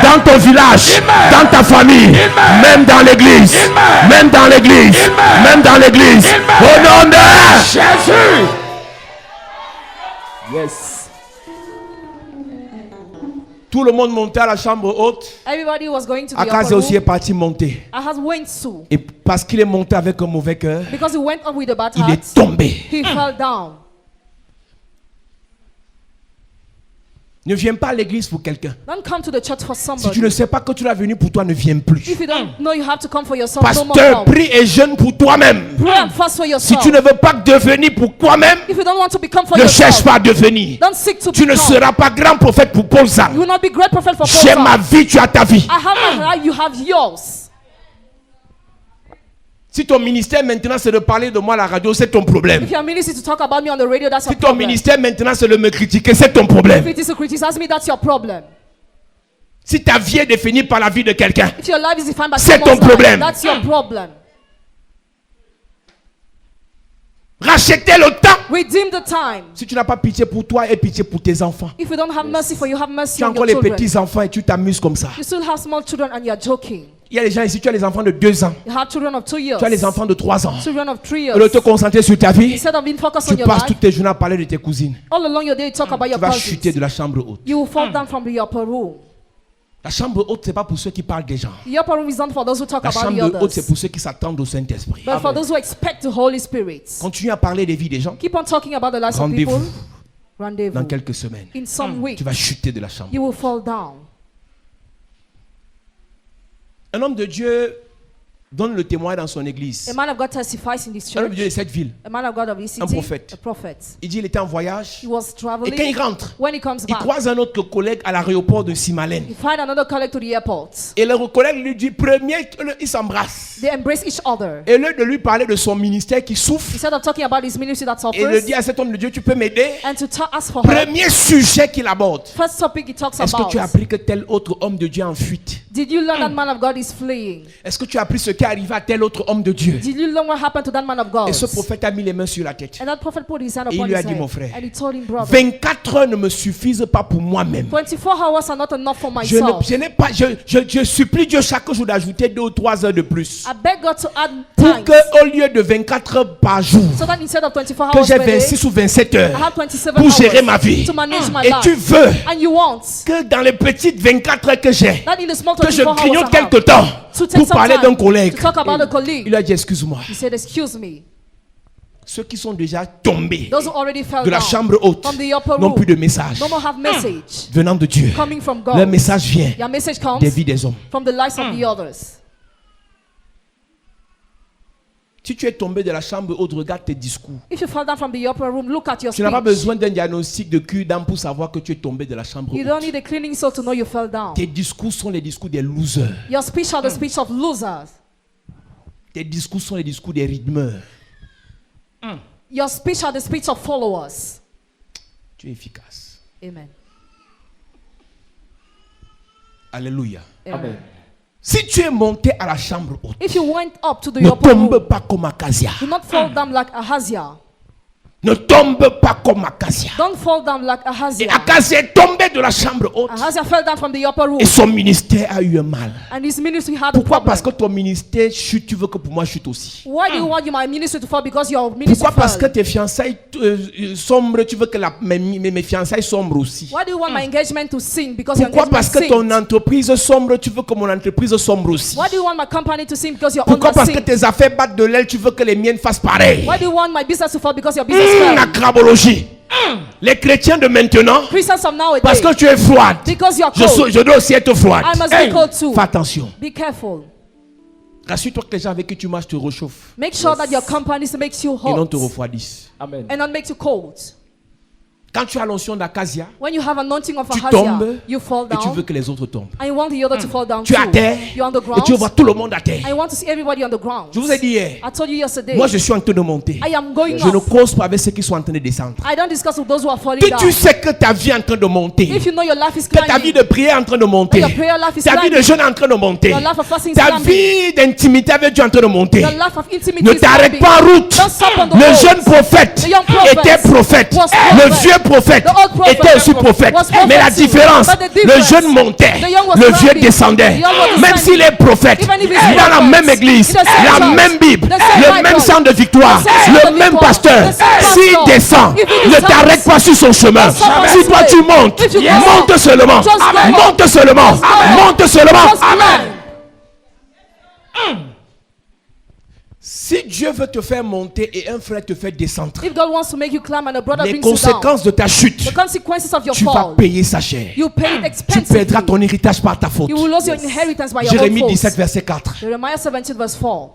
dans ton village, dans ta famille, même dans l'église, même dans l'église, même dans l'église. Au nom de Jésus. Yes. Tout le monde montait à la chambre haute. Everybody was going to the Akaz upper aussi est room. parti monter. Ahaz went to. Et parce qu'il est monté avec un mauvais cœur, Because he went up with a bad il heart, est tombé. he fell down. Ne viens pas à l'église pour quelqu'un. Don't come to the church for Si somebody. tu ne sais pas que tu l'as venu pour toi, ne viens plus. If you don't know you have to come for yourself, no more Pasteur, come. prie et jeûne pour toi-même. Pray and fast for Si yourself. tu ne veux pas devenir pour toi-même, If you don't want to become for ne cherche yourself, pas à devenir. don't seek to Tu ne become. seras pas grand prophète pour Paul You Zang. will not be great prophet for J'ai Paul ma Zang. vie, tu as ta vie. I have my life, you have yours. Si ton ministère maintenant c'est de parler de moi à la radio, c'est ton problème. If your ministry is to talk about me on the radio, that's Si your ton problem. ministère maintenant c'est de me critiquer, c'est ton If problème. it is to criticize me, that's your problem. Si ta vie est définie par la vie de quelqu'un, If your life is defined by C'est someone's ton problème. life, that's your problem. rachetez le temps. Redeem the time. Si tu n'as pas pitié pour toi, aie pitié pour tes enfants. If you don't have mercy for you, have mercy Tu as on encore your les children. petits enfants et tu t'amuses comme ça. You still have small children and you're joking. Il y a des gens ici, tu as les enfants de 2 ans. You have children of 2 years. Tu as les enfants de 3 ans. Children of 3 Au lieu de te years. concentrer sur ta vie, Instead of being focused tu on your passes life, toutes tes journées à parler de tes cousines. all along your day you talk about Tu your vas chuter cousins. de la chambre haute. You will fall down from the upper room. La chambre haute, c'est pas pour ceux qui parlent des gens. The upper room is not for those who talk La about the chambre haute, c'est others, pour ceux qui s'attendent au Saint-Esprit. but for those who expect the Holy Spirit. Continue à parler des vies des gens. Keep on talking about the lives of Rendez-vous people. Rendezvous. dans quelques semaines. In some weeks, Tu vas chuter de la chambre. you will fall down. Un homme de Dieu donne le témoin dans son église. A man of God testifies in this Un homme de Dieu de church. cette ville. A man of God of this Un city, prophète. a prophet. Il dit qu'il était en voyage. He was Et quand traveling. il rentre, When he comes il back, croise un autre collègue à l'aéroport de he Simalène. find another colleague to the airport. Et le collègue lui dit, premier, ils s'embrassent. They embrace each other. Et au lieu de lui parler de son ministère qui souffre, Instead of talking about his ministry that il le suffers, dit à cet homme de Dieu, tu peux m'aider. and to ask for help. Premier sujet qu'il aborde. First topic he talks Est-ce que about. tu as appris que tel autre homme de Dieu est en fuite? Did you learn that man of God is fleeing? Est-ce que tu as appris ce qui est arrivé à tel autre homme de Dieu? Did you learn what happened to that man of God? Et ce prophète a mis les mains sur la tête. And that prophet put his hand Et il upon lui a his dit, head. mon frère, And he told him, brother, 24 heures ne me suffisent pas pour moi-même. 24 hours are not enough for Je myself. n'ai pas, je supplie Dieu chaque jour d'ajouter 2 ou 3 heures de plus. I beg God to add Pour time que, au lieu de 24 heures par jour, so that instead of 24 que hours j'ai per day, 26 ou 27 I heures have 27 pour gérer hours ma vie. to manage my Et life. tu veux And you want que dans les petites 24 heures que j'ai, that in the small que je 24 hours grignote I have, quelque temps to take pour some parler d'un time collègue. to talk about a colleague. Il a dit, excuse-moi, He said, excuse me. ceux qui sont déjà tombés Those who already fell de la down chambre haute from the upper n'ont room plus de message no more have message venant de Dieu. coming from God. Leur message vient Your message comes des vies des hommes. from the lives of the others. Si tu es tombé de la chambre haute, regarde tes discours. If you fall down from the upper room, look at your Tu n'as pas speech. besoin d'un diagnostic de cure-dent pour savoir que tu es tombé de la chambre You don't haute. need a cleaning soul to know you fell down. Tes discours sont les discours des losers. Your speech are the speech of losers. Tes discours sont les discours des rythmeurs. Your speech are the speech of followers. Tu es efficace. Amen. Alléluia. Amen. Si tu es monté à la chambre haute, If you went up to the ne upper room, tombe pas comme Acacia. do not fall down like Ahaziah. Ne tombe pas comme Acacia. Don't fall down like Et Ahaziah. Acacia est tombé de la chambre haute. Ahaziah fell down from the upper room, Et son ministère a eu un mal. and his ministry had a Pourquoi? problem. Parce que ton ministère chute, tu veux que pour moi chute aussi. Why do you want my ministry to fall? Because your ministry Pourquoi? Parce que fell. tes fiançailles sombres, tu veux que mes fiançailles sombrent aussi. Why do you want my engagement to sing? Because your Pourquoi? engagement Parce que sings. ton entreprise sombre, tu veux que mon entreprise sombre aussi. Why do you want my company to sing? Because your own Pourquoi? Parce que sing. tes affaires battent de l'aile, tu veux que les miennes fassent pareil. Why do you want my business to fall? Because your business La fell. crabologie. Les chrétiens de maintenant, Christians of nowadays, parce que tu es froide, because you are cold, je dois aussi être froide. I must be cold too. Fais attention. Be careful. Rassure-toi que les gens avec qui tu marches te réchauffent Make sure that your company makes you et non hot te refroidissent. Amen. and not makes you cold. Quand tu as l'onction d'acacia, When you have anointing of tu acacia, tombes you fall et tu veux down. que les autres tombent. And you want the other to fall down Tu es à too. terre You're on the et ground. tu vois tout le monde à terre. And you want to see everybody on the ground. Je vous ai dit hier, I told you yesterday. moi je suis en train de monter. I am going Je ne up. cause pas avec ceux qui sont en train de descendre. I don't discuss with those who are falling Si down. tu sais que ta vie est en train de monter, If you know your life is que ta vie climbing, de prière est en train de monter, Your prayer life is ta vie de climbing. jeûne est en train de monter, Your life of fasting is ta climbing. vie d'intimité avec Dieu est en train de monter, Your life of intimacy ne is t'arrête climbing. pas en route. Don't stop on the Le road. jeune prophète The young prophet était prophète, was le prophet. vieux prophète The old prophet était aussi prophète. was prophet Mais la too. différence, But the le difference, jeune montait, the young was le vieux climbing. descendait. The young was Même descending. s'il est prophète, Even if he's dans la prophet, même église, in the same la church, même Bible, the same le Bible, même sang de victoire, the same sang le de même victoire, pasteur, the same s'il pastor, descend, if he ne descends, t'arrête pas sur son chemin. don't stop on Si his toi way. tu montes, If you go monte up, seulement, just go up. monte seulement, Just go up. monte seulement. Just climb. Si Dieu veut te faire monter et un frère te fait descendre, If God wants to make you climb and a brother les brings you down, conséquences de ta chute, the consequences of your tu vas fall, payer sa chair. you pay it Tu expensively. perdras ton héritage par ta faute. You will lose your inheritance by your own Jérémie fault. 17, verset 4. Jeremiah 17 verse 4.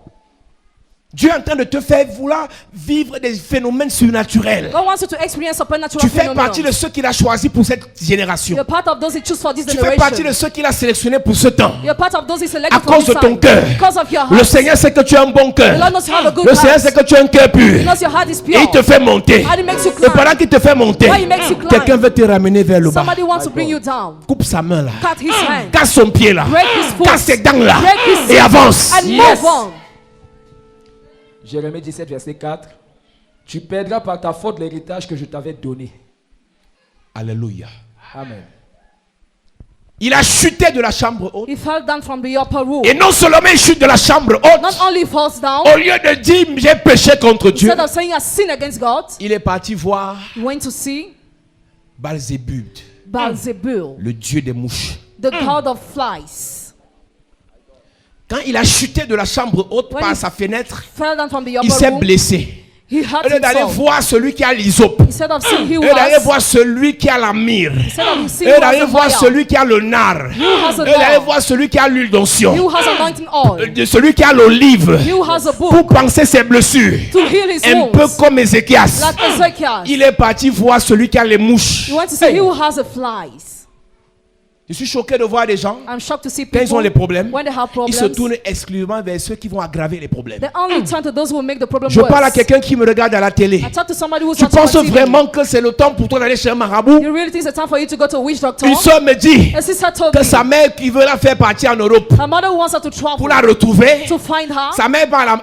Dieu est en train de te faire vouloir vivre des phénomènes surnaturels. God wants you to experience supernatural Tu fais phenomena. partie de ceux qu'il a choisis pour cette génération. You're part of those he chose for this Tu fais partie de generation. ceux qu'il a sélectionnés pour ce temps. You're part of those he À selected for cause this de ton time. cœur. Because of your Le heart. Seigneur sait que tu as un bon The cœur. Lord knows you have a good Le Seigneur heart. sait que tu as un cœur He pur. knows your heart is Et pure. il te fait monter. And he makes you Et climb. pendant qu'il te fait monter, Why he makes you climb? quelqu'un veut te ramener vers le bas. Somebody wants to bring you down. Coupe sa main là. Cut his hand. Casse son pied là. Break his foot. Casse ses dents là. Break his Et feet. avance. And move on. Jérémie 17, verset 4. Tu perdras par ta faute l'héritage que je t'avais donné. Alléluia. Amen. Il a chuté de la chambre haute. He fell down from the upper room. Et non seulement il chute de la chambre Not haute, only falls down, au lieu de dire j'ai péché contre Dieu, instead of saying I sin against God, il est parti voir he went to see Balzébub, Beelzebul, le dieu des mouches. the god of flies. Quand il a chuté de la chambre haute When par he sa fenêtre, Fell down from the il upper s'est room. blessé. He hurt Au lieu d'aller himself. voir celui qui a l'hysope, Instead of seeing he au who lieu d'aller has, voir celui qui a la myrrhe, instead of au seeing lieu who d'aller has voir a fire, celui qui a le nard, who has au a lieu d'aller dog, voir celui qui a l'huile d'onction, who has anointing oil, de celui qui a l'olive, who has a pour book penser ses blessures, to heal his un peu wounds, comme Ézéchias. like Ezekiel. Il est parti voir celui qui a les mouches. You want to see he who has the flies. Je suis choqué de voir des gens, I'm shocked to see quand ils ont people les problèmes, when they have ils se problems. tournent exclusivement vers ceux qui vont aggraver les problèmes. They only turn to those who will make the problem Je parle à worse. quelqu'un qui me regarde à la télé. I talk to somebody who's Tu watching penses on TV. vraiment que c'est le temps pour toi d'aller chez un marabout? You really think it's a time for you to go to a witch doctor? Une soeur me dit A sister told que me sa mère qui veut la faire partir en Europe her mother wants her to travel pour la retrouver, to find her. sa mère va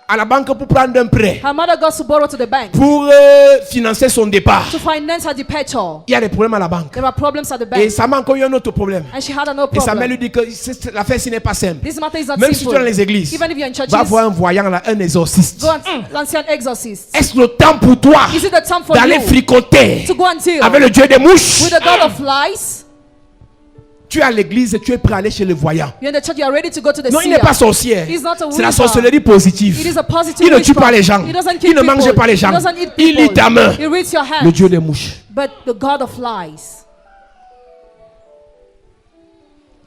à la banque pour prendre un prêt Her mother goes to borrow to the bank pour financer son départ. to finance her departure. Il y a des problèmes à la banque. There are problems at the Et bank. ça m'a encore eu un autre problème. And she had another Et sa mère lui problem. dit que l'affaire ci n'est pas simple. This matter is not Même si tu es dans simple. les églises, Even if you're in churches, va voir un voyant là, un exorciste. go and see an exorcist. Est-ce le temps pour toi Is it the time for d'aller you fricoter to go and deal avec le dieu des mouches? with the god of flies? Tu es à l'église et tu es prêt à aller chez le voyant. You're in the church, you are ready to go to the Non, il seer. n'est pas sorcière. He's not a C'est la wizard. sorcellerie positive. It is a positive Il ne tue witchcraft. pas les gens. He doesn't kill Il ne mange people. pas les gens. He doesn't eat Il lit people. ta main. He reads your hand. Le dieu des mouches. But the god of flies.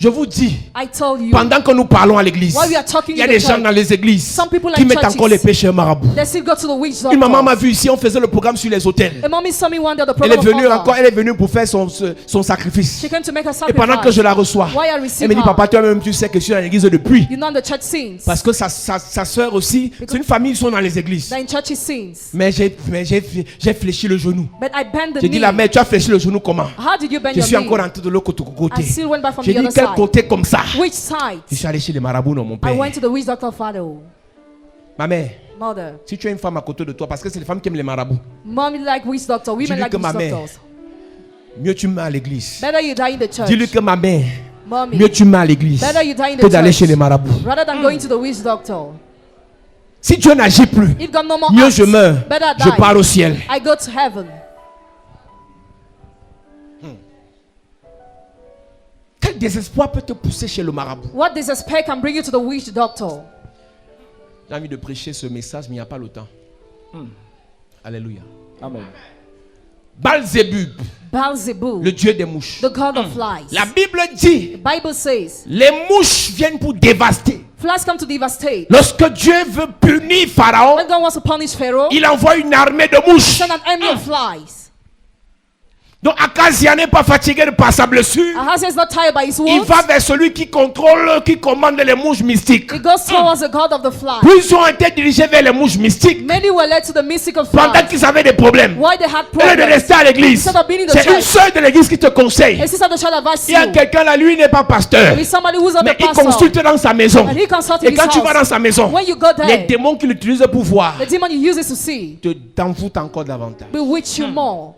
Je vous dis, I tell you, pendant que nous parlons à l'église, while we are talking il y a in the des gens church, dans les églises some people qui like mettent churches, encore les péchés au marabout. they still go to the witch Une maman m'a doctor. vu ici, on faisait le programme sur les hôtels. A mommy saw me one day at the Elle est program venue of encore, altar. elle est venue pour faire son sacrifice. She came to make a Et pendant que sacrifice. je la reçois, Why I elle receive me dit, her? papa, toi-même, tu sais que je suis dans l'église depuis. You know the church scenes. Parce que sa soeur aussi, c'est une famille, ils sont dans les églises. The in church scenes. Mais j'ai fléchi le genou. But I bend the J'ai dit, knee. la mère, tu as fléchi le genou comment? How did you bend Je your suis knee? encore rentré de l'autre côté. I still went back from J'ai the dit, other quel side. côté comme ça? Which side? Je suis allé chez les marabouts, non, mon I père. went to the witch doctor father. Ma mère, Mother. si tu as une femme à côté de toi, parce que c'est les femmes qui aiment les marabouts, Mommy like witch doctor. Women Dis-lui like que witch ma mère, doctors. mieux tu mets à l'église. Better you die in the church. Dis-lui que ma mère, Mommy. mieux tu mets à l'église Better you die in que the d'aller church chez les marabouts. rather than going to the witch doctor. Si Dieu n'agit plus, If God no more mieux acts, je meurs, better I je die. pars au ciel. I go to heaven. Quel désespoir peut te pousser chez le marabout? What despair can bring you to the witch doctor? J'ai envie de prêcher ce message, mais il n'y a pas le temps. Alléluia. Amen. Balzébub, Beelzebul, le dieu des mouches. the god of flies. La Bible dit, The Bible says, les mouches viennent pour dévaster. flies come to devastate. Lorsque Dieu veut punir Pharaon, When God wants to punish Pharaoh, il envoie une armée de mouches. send an army of flies. Donc Akazia n'est pas fatigué par sa blessure. Ahazia is not tired by his Il wounds. va vers celui qui contrôle, qui commande les mouches mystiques. He goes towards the God of the fly. Puis ils ont été dirigés vers les mouches mystiques Many were led to the mystical pendant fly. qu'ils avaient des problèmes. Why they had Au lieu de problems. rester à l'église, Instead of being in the c'est une church. sœur de l'église qui te conseille. A sister of the church advised Il y a you. quelqu'un là, lui il n'est pas pasteur, There is somebody who's not mais a il pastor. consulte dans sa maison. And he consults Et in his quand tu vas dans house. sa maison, When you go les there, démons qu'il utilise pour voir the demon you use it to see t'envoûtent encore davantage. bewitch you more.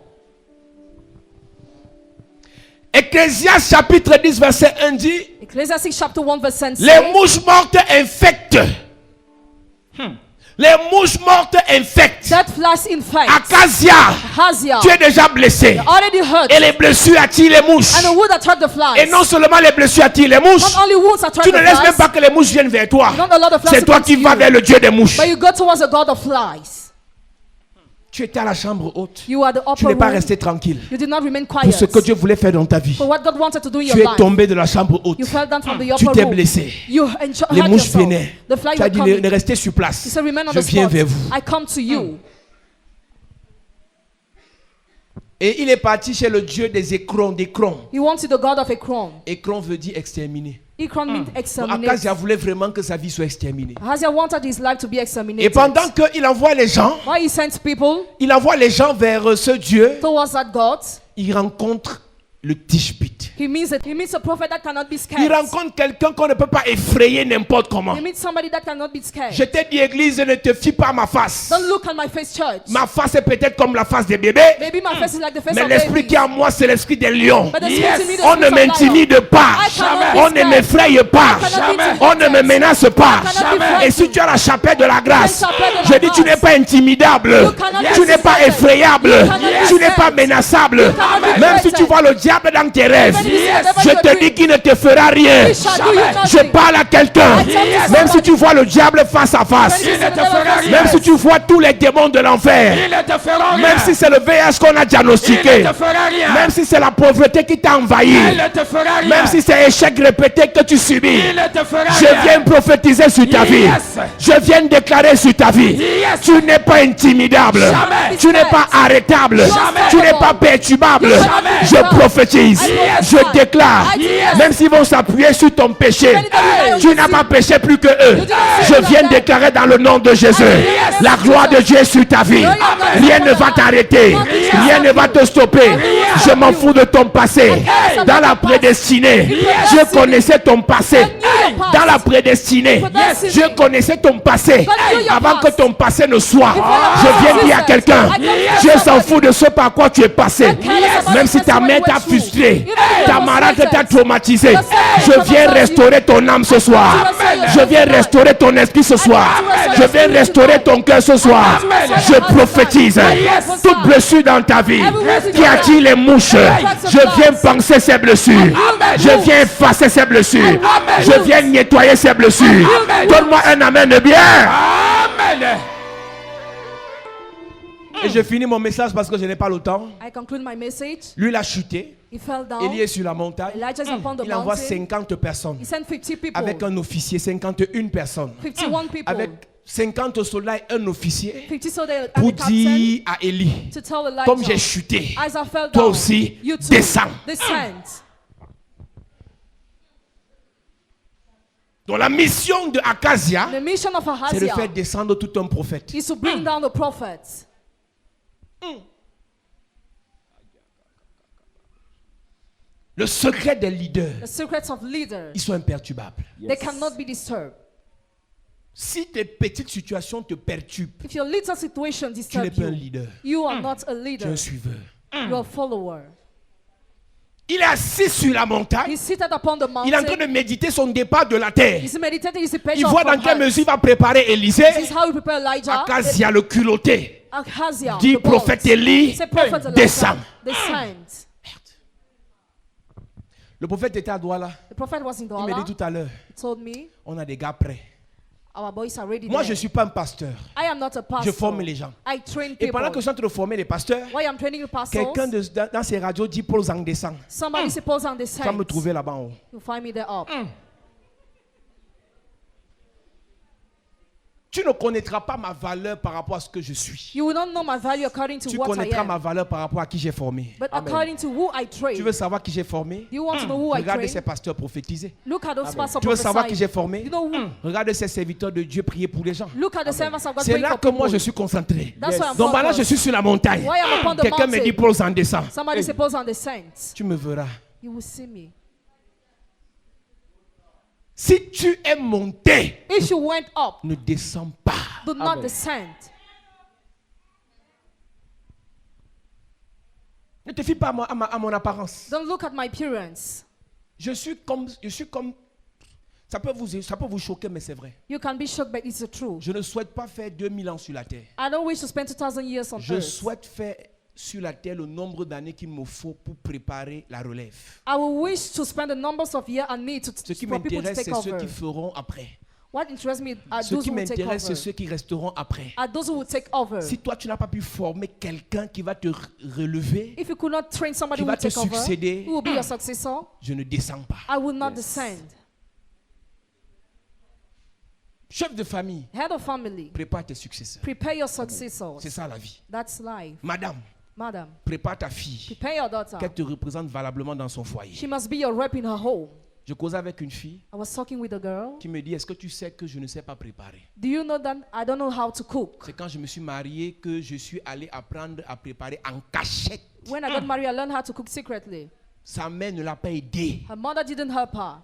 Ecclésiaste chapitre 10 verset 1 dit: Ecclesiastes chapter 1 verse 10 les says, mouches mortes infectent. Les mouches mortes infectent. that flies infect. Akazia, Ahazia, tu es déjà blessé. already hurt. Et les blessures attirent les mouches. And the wound attract the flies. Et non seulement les blessures attirent les mouches, Not only wounds attract tu the ne laisses même flies, pas que les mouches viennent vers toi. you don't allow the flies C'est to toi come qui to vas you. vers le Dieu des mouches. But you go towards the God of flies. Tu étais à la chambre haute. You are the Tu upper n'es pas room. resté tranquille. You did not remain Pour quiet. ce que Dieu voulait faire dans ta vie. For what God wanted to do in Tu your es life. tombé de la chambre haute. You fell down from the Tu upper t'es room. blessé. You Les hurt mouches yourself. venaient. The fly Tu as were dit coming. de rester sur place. He said, remain on Je the viens spot. vers vous. I come to you. Et il est parti chez le Dieu des écrons, He wanted the God of Ekron. Écron veut dire exterminer. Ekron means Donc exterminate. Akazia voulait vraiment que sa vie soit exterminée. Ahazia wanted his life to be Et exterminated. pendant qu'il envoie les gens, Why he sends people vers ce Dieu, towards that God, il rencontre le Tishbit. he means a prophet that cannot be Il scared. rencontre quelqu'un qu'on ne peut pas effrayer n'importe comment. He meets somebody that cannot be scared. Je t'ai dit, église, ne te fie pas à ma face. Don't look at my face, church. Ma face est peut-être comme la face des bébés, Maybe my face is like the face mais of l'esprit babies. qui est en moi, c'est l'esprit des lions. But the spirit in me, the On ne spirit of lion. m'intimide pas. I cannot be On ne scared. m'effraie pas. I cannot be On ne me intimidated. menace pas. I cannot be frightened. Et si tu as la chapelle de la grâce, The chapelle de la je dis, tu grâce. n'es pas intimidable. You cannot be Tu n'es pas intimidated. effrayable. You cannot be Tu n'es pas scared. menaçable. cannot be Même si threatened. tu vois le diable dans tes rêves, Even if you see the devil je in your te dream, dis qu'il ne te fera rien. he shall do you Je nothing. parle à quelqu'un. I tell you Même si tu vois le diable face à face, Even if you see the devil face to même si face. tu vois tous les démons de l'enfer, Il ne te fera rien. même si c'est le VIH qu'on a diagnostiqué, Il ne te fera rien. même si c'est la pauvreté qui t'a envahi, Il ne te fera rien. même si c'est échec répété que tu subis, Il ne te fera je rien. viens prophétiser sur ta vie. Yes. Je viens déclarer sur ta vie. Yes. Tu n'es pas intimidable. Jamais. Tu n'es pas arrêtable. Jamais. Tu n'es pas perturbable. Jamais. Je prophétise. Yes. Je déclare. Yes. Même s'ils vont s'appuyer sur ton péché, Yes. tu n'as pas péché plus que eux. Yes. Je viens déclarer dans le nom de Jésus. Yes. La gloire de Dieu est sur ta vie. Amen. Rien ne va t'arrêter. Rien ne va te stopper. Je m'en fous de ton passé. Dans la prédestinée, je connaissais ton passé. Dans la prédestinée, je connaissais ton passé. Avant que ton passé ne soit, je viens dire à quelqu'un, Dieu s'en fout de ce par quoi tu es passé. Même si ta mère t'a frustré, ta marade t'a traumatisé, je viens restaurer ton âme ce soir. Je viens restaurer ton esprit ce soir. Je viens restaurer ton cœur ce soir. Je prophétise toute blessure dans ta vie qui attire les mouches. Je viens penser ces blessures. Je viens effacer ces blessures. Je viens nettoyer ces blessures. Donne-moi un amen de bien. Amen. Et je finis mon message parce que je n'ai pas le temps. I conclude my message. Lui, il a chuté. He fell down. Élie est sur la montagne. Elijah is upon the Il envoie mountain. 50 personnes. He sent 50 people. Avec un officier, 51 personnes. 51 people. Avec 50 soldats et un officier. 50 soldiers and Pour the captain dire à Élie, to tell Elijah, comme j'ai chuté, as I fell toi down, aussi, you too, descends. descend. Donc la mission de Akazia, The mission of c'est de Ahazia faire descendre tout un prophète. is to bring down the prophets. Le secret des leaders, The secrets of leaders, ils sont imperturbables. they cannot be disturbed. Si tes petites situations te perturbent, If your little situation tu n'es disturbs pas un you, leader, you are not a tu es leader, un suiveur. you are a follower. Il est assis sur la montagne. He's seated upon the Il est en train mountain. de méditer son départ de la terre. He's meditating his Il departure voit dans from quelle earth. mesure il va préparer Élisée. This is how we prepare Elijah. Akazia le culotté Ahazia, dit the bold. prophète Élie, Say, prophet Elijah, descends. descend. Le prophète était à Douala. The prophet was in Il m'a Douala. dit tout à l'heure, He told me, on a des gars prêts. our boys are ready Moi, there. je ne suis pas un pasteur. I am not a pastor. Je forme les gens. I train Et people. pendant que je suis en train de former les pasteurs, While I'm training the pastors, quelqu'un dans ces radios dit Paul en descend. somebody suppose on this Tu vas me side. trouver là-bas en haut. You'll find me there up. Tu ne connaîtras pas ma valeur par rapport à ce que je suis. You will not know my value according to Tu what I connaîtras ma am, valeur par rapport à qui j'ai formé. but according to who I train. Tu veux savoir qui j'ai formé? Do you want to know who I Regarde train? ces pasteurs prophétisés. Look at those pastors Tu veux savoir qui prophesying. j'ai formé? You know who? Regarde ces serviteurs de Dieu prier pour les gens. Look at the servants of God C'est praying là for que moi je people. suis concentré. That's why I'm Donc maintenant je focused. suis sur la montagne. Why I'm upon the Quelqu'un me dit mountain? Paul en descend. Somebody suppose on the saints. Tu me verras. You will see me. Si tu es monté, If you went up, ne descends pas. do not descend. Ne te fie pas à mon apparence. Don't look at my appearance. Je suis comme, ça peut vous choquer, mais c'est vrai. You can be shocked, but it's the truth. Je ne souhaite pas faire 2000 ans sur la terre. I don't wish to spend 2,000 years on Je earth. souhaite faire sur la terre le nombre d'années qu'il me faut pour préparer la relève. I will wish to spend the numbers of years I need Ce qui for people to m'intéresse, take c'est ceux over. qui feront après. What interests me are Ce those qui who will take m'intéresse, c'est over. ceux qui resteront après. Are those who will take over. Si toi, tu n'as pas pu former quelqu'un qui va te relever, If you could not train somebody qui who va will te take over, succéder, who will be your successor, je ne descends pas. I will not descend. Chef de famille, Head of family, prépare tes successeurs. prepare your successors. C'est ça la vie. That's life. Madame, Madam, prépare ta fille, prepare your daughter. qu'elle te représente valablement dans son foyer. She must be your rep in her home. Je causais avec une fille I was talking with a girl. qui me dit, est-ce que tu sais que je ne sais pas préparer? Do you know that I don't know how to cook? C'est quand je me suis marié que je suis allé apprendre à préparer en cachette. When I got married, I learned how to cook secretly. Sa mère ne l'a pas aidé. Her mother didn't help her.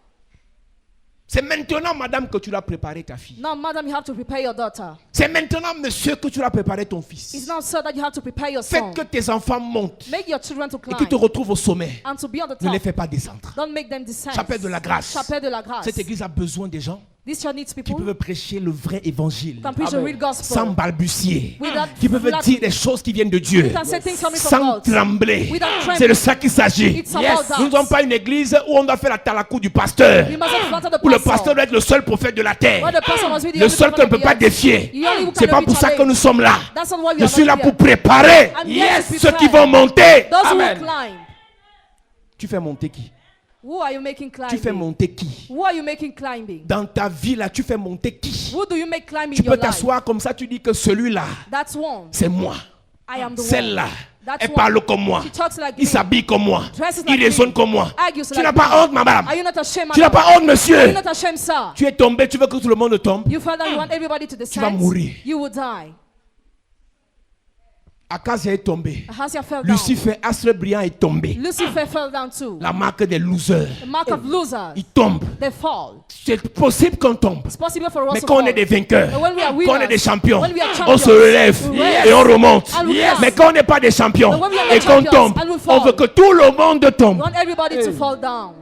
C'est maintenant, madame, que tu dois préparer ta fille. Now, madam, you have to prepare your daughter. C'est maintenant, monsieur, que tu dois préparer ton It's fils. now so that you have to prepare your Faites son. que tes enfants montent Make your children to et qu'ils te climb retrouvent au sommet. and to be on the Ne les top. fais pas descendre. Don't make them descend. Chapelle de la grâce. Chapelle de la grâce. Cette église a besoin des gens This church needs qui people peuvent prêcher le vrai évangile who can preach the real gospel. sans balbutier, Without qui peuvent flat- dire des choses qui viennent de Dieu You can say things coming from sans God. trembler. Without trembling. C'est de ça qu'il s'agit. It's about that. Nous ne sommes pas une église où on doit faire la talakou du pasteur, You must not flatter the où le pastor. pasteur doit être le seul prophète de la terre, Where the pastor must be the le only seul prophet qu'on ne of peut pas the earth. défier. The only who C'est cannot pas be pour ça que challenged. nous sommes là. That's not why we Je are suis not là here. pour préparer I'm here to ceux qui prepare vont monter. those who Amen. will climb. Tu fais monter qui? Who are you making Tu fais climbing? monter qui? Who are you making climbing? Dans ta vie là, tu fais monter qui? Who do you make climbing Tu in your peux life? t'asseoir comme ça, tu dis que celui-là, That's one. c'est moi. I am the one. Celle-là, That's elle one. parle comme moi. She talks like Il me. s'habille comme moi. Dresses Il like raisonne me. comme moi. Argues Tu like n'as me. pas honte, madame. Are you not ashamed, Tu n'as madam? pas honte, Are you monsieur. not ashamed, sir? Tu es tombé, tu veux que tout le monde tombe. You felt that you want everybody to descend. vas mourir. You will die. Akazia est tombé. Ahazia fell down. Lucifer, astre brillant, est tombé. Lucifer fell down too. La marque des losers. The mark of losers. Il tombe. They fall. C'est possible qu'on tombe. It's possible for us Mais to quand on fall. est des vainqueurs, But when we are quand on est winners, des champions, when we are on champions, se relève Yes. et on remonte. And we yes. Mais quand on n'est pas des champions But when we are et not qu'on champions, tombe, and we on fall. veut que tout le monde tombe. We want everybody to fall down.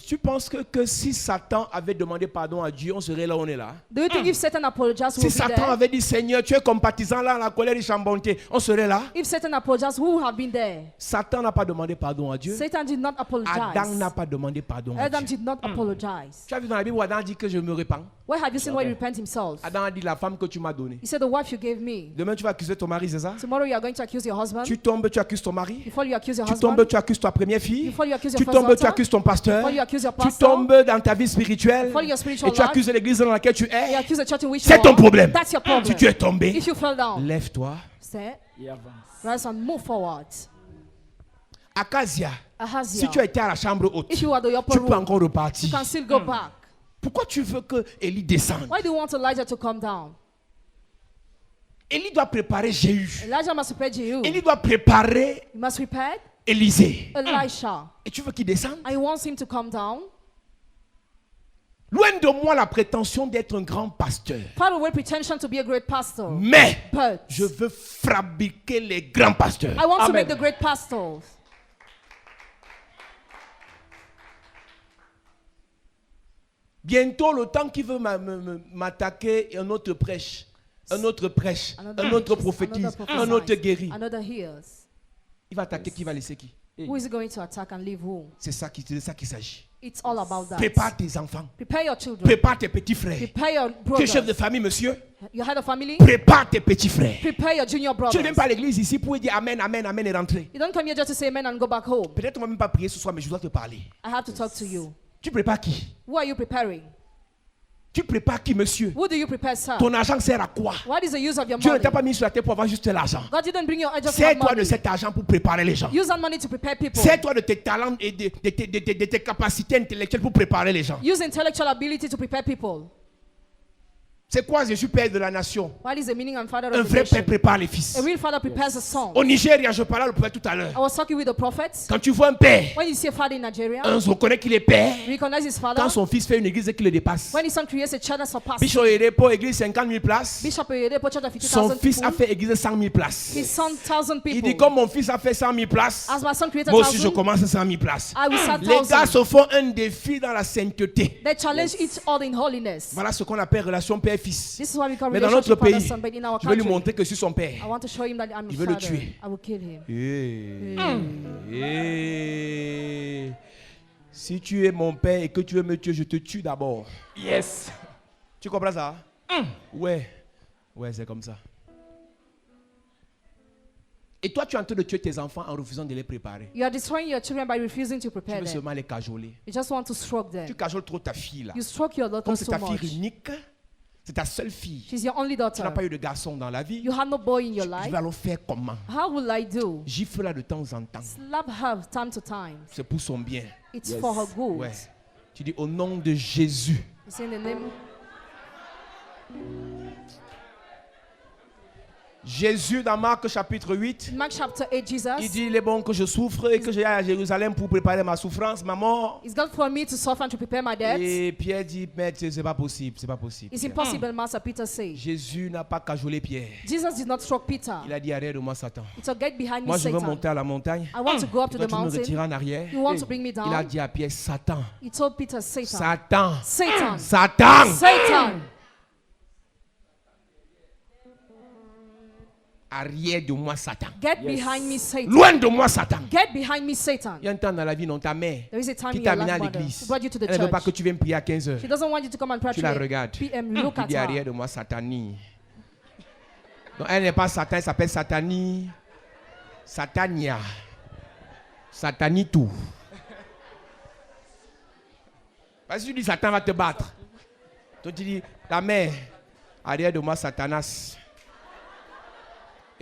Tu penses que si Satan avait demandé pardon à Dieu, on serait là où on est là? Do you think if Satan apologized, we Si would be Satan there? avait dit Seigneur, tu es compatisant là, la colère et chambonté, on serait là? If Satan apologized, who would have been there? Satan n'a pas demandé pardon à Dieu. Satan did not apologize. Adam n'a pas demandé pardon à Adam Dieu. did not apologize. Tu as vu dans la Bible où Adam dit que je me répands? Where have you seen where he repent himself? Adam a dit la femme que tu m'as donnée. He said, the wife you gave me. Demain tu vas accuser ton mari, c'est ça? Tomorrow you are going to accuse your husband. Tu tombes, tu accuses ton mari. Before you accuse your Tu husband. tombes, tu accuses ta première fille. Before you accuse your Tu first tombes, tu daughter. accuses ton pasteur. Before you accuse your Tu pastor. tombes dans ta vie spirituelle. Before your spiritual Et tu life. accuses l'église dans laquelle tu You es. accuse the church in which you C'est ton are. problème. That's your problem. Si tu es tombé, If you fell down, lève-toi. stay, Et avance. rise and move forward. Akazia, Ahazia, si tu as été à la chambre haute, if you are the upper tu peux room, encore you repartir. can still go back. Pourquoi tu veux que Élie descende? Why do you want Elijah to come down? Élie doit préparer Jéhu. Elijah must prepare Jehu. Élie doit préparer You must prepare Élisée. Elisha. Et tu veux qu'il descende? I want him to come down. Loin de moi la prétention d'être un grand pasteur. Far away pretension to be a great pastor. Mais But je veux fabriquer les grands pasteurs. I want to Amen. make the great pastors. Bientôt, le temps qu'il veut m'attaquer, un autre prêche, un autre prêche, un autre prophétise, un autre guérit. Another hears. Il va attaquer qui va laisser qui? Who is he going to attack and leave who? C'est de ça qu'il s'agit. It's all about that. Prépare tes enfants. Prepare your children. Prépare tes petits frères. Prepare your Tu es chef de brothers. famille, monsieur. You head of family. Prépare tes petits frères. Prepare your junior Tu ne brothers. viens pas à l'église ici pour dire Amen, Amen, Amen et rentrer. You don't come here just to say amen and go back home. Peut-être on ne va même pas prier ce soir, mais je dois te parler. I have to talk to you. Tu prépares qui? Who are you preparing? Tu prépares qui, monsieur? Who do you prepare, sir? Ton argent sert à quoi? What is the use of your Dieu ne money? t'a pas mis sur la terre pour avoir juste l'argent. God didn't bring you just to have Sers-toi de money. cet argent pour préparer les gens. Use that money to prepare people. Sers-toi de tes talents et de tes capacités intellectuelles pour préparer les gens. Use intellectual ability to prepare people. C'est quoi Jésus, Père de la nation? What is the meaning and father Un of the vrai père nation? prépare les fils. A real father prepares a son. Au Nigeria, je parlais au prophète tout à l'heure. I was talking with the prophets. Quand tu vois un père, When you see a father in Nigeria, on reconnaît qu'il est père. recognize his father. Quand son fils fait une église et qu'il le dépasse. When his son creates a church that surpasses. Bishop Erepo, église 50 000 places. Bishop Oyedepo church of Son 50,000 fils a people. fait église 100 000 places. His son 1,000 Il dit, people. comme mon fils a fait 100 000 places, As my son created moi aussi je 1,000, commence 100 000 places. I will start Les gars 1,000. se font un défi dans la sainteté. They challenge each other in holiness. Voilà ce qu'on appelle relation père-fils. This is what we call Mais dans relationship notre pays, father-son. But in our je vais lui country, montrer que je suis son père. I want to show him that I'm Je his veux le father. tuer. I will kill him. Si tu es mon père et que tu veux me tuer, je te tue d'abord. Yes. Tu comprends ça? Ouais, c'est comme ça. Et toi, tu es en train de tuer tes enfants en refusant de les préparer. You are destroying your children by refusing to Tu prepare veux them. seulement les cajoler. You just want to stroke Tu them. cajoles trop ta fille là. You stroke your daughter Comme c'est so ta fille much. unique, c'est ta seule fille. She's your only Tu n'as daughter. pas eu de garçon dans la vie. You have no boy in your Je life. vais alors faire comment? How will I do? Gifle-la de temps en temps. Slap her time to time. C'est pour son bien. It's for her good. Ouais. Tu dis au nom de Jésus. You say in the name. Jésus dans Marc chapitre 8. In Mark chapter 8, Jesus. Il dit il est bon que je souffre et que j'aille à Jérusalem pour préparer ma souffrance, ma mort. It's God for me to suffer and to prepare my death. Et Pierre dit mais c'est pas possible, c'est pas possible. It's impossible, Master Peter says. Jésus n'a pas cajolé Pierre. Jesus did not stroke Peter. Il a dit arrête de moi Satan. It's a get behind me, Moi je veux Satan. monter à la montagne. I want to go up to Toi, the tu me retires mountain. en arrière. You want to bring me Il a down? dit à Pierre Satan. He told Peter, Satan. Satan. Satan. Satan. Satan. Arrière de moi Satan. Get behind me, Satan. Loin de moi Satan. Get behind me, Satan. Il y a un temps dans la vie, non, ta mère There is a time qui in t'a your amené à life, mother, l'église. who brought you to the Elle ne veut pas que church. tu viennes prier à 15 heures. She doesn't want you to come and pray Tu la at regardes. PM. Look Tu at dis arrière her. de moi Satanie. Donc elle n'est pas Satan, elle s'appelle Satanie. Satania. Satanitou. Parce que tu dis Satan va te battre. Donc tu dis ta mère, arrière de moi Satanas.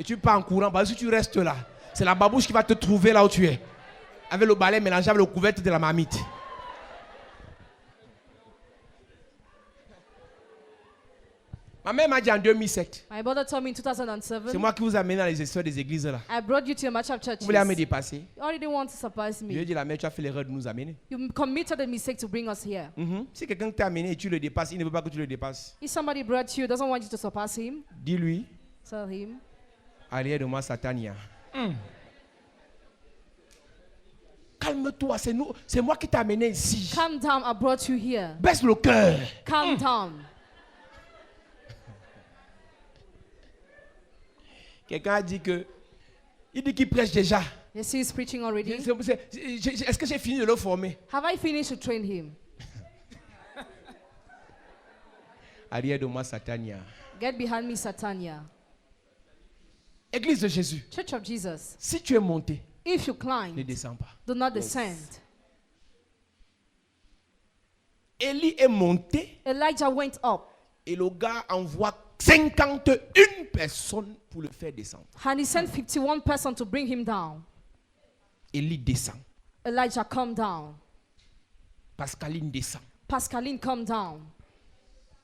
Et tu pars en courant parce que si tu restes là, c'est la babouche qui va te trouver là où tu es. Avec le balai mélangé avec le couvercle de la marmite. Ma mère m'a dit en 2007. My brother told me in 2007. C'est moi qui vous amène dans les histoires des églises là. I brought you to a match of churches. Vous voulez me dépasser? You already want to surprise Je lui ai me. dit la mère, tu as fait l'erreur de nous amener. You committed a mistake to bring us here. Si quelqu'un t'a amené et tu le dépasses, il ne veut pas que tu le dépasses. If somebody brought you, doesn't want you to surpass him, Dis-lui, tell him. arrière de moi Satania. Calme-toi, c'est moi qui t'ai amené ici. Calm down, I brought you here. Baisse le cœur. Calm down. Quelqu'un a dit que, il dit qu'il prêche déjà. You see, he's preaching already. Est-ce que j'ai fini de le former? Have I finished to train him? Arrière de moi Satania. Get behind me, Satania. Église de Jésus. Church of Jesus. Si tu es monté, If you ne climb, descends pas. do not descend. Élie est monté Elijah went up, et le gars envoie 51 personnes pour le faire descendre. and he sent 51 persons to bring him down. Élie descend. Elijah, come down. Pascaline descend. Pascaline, come down.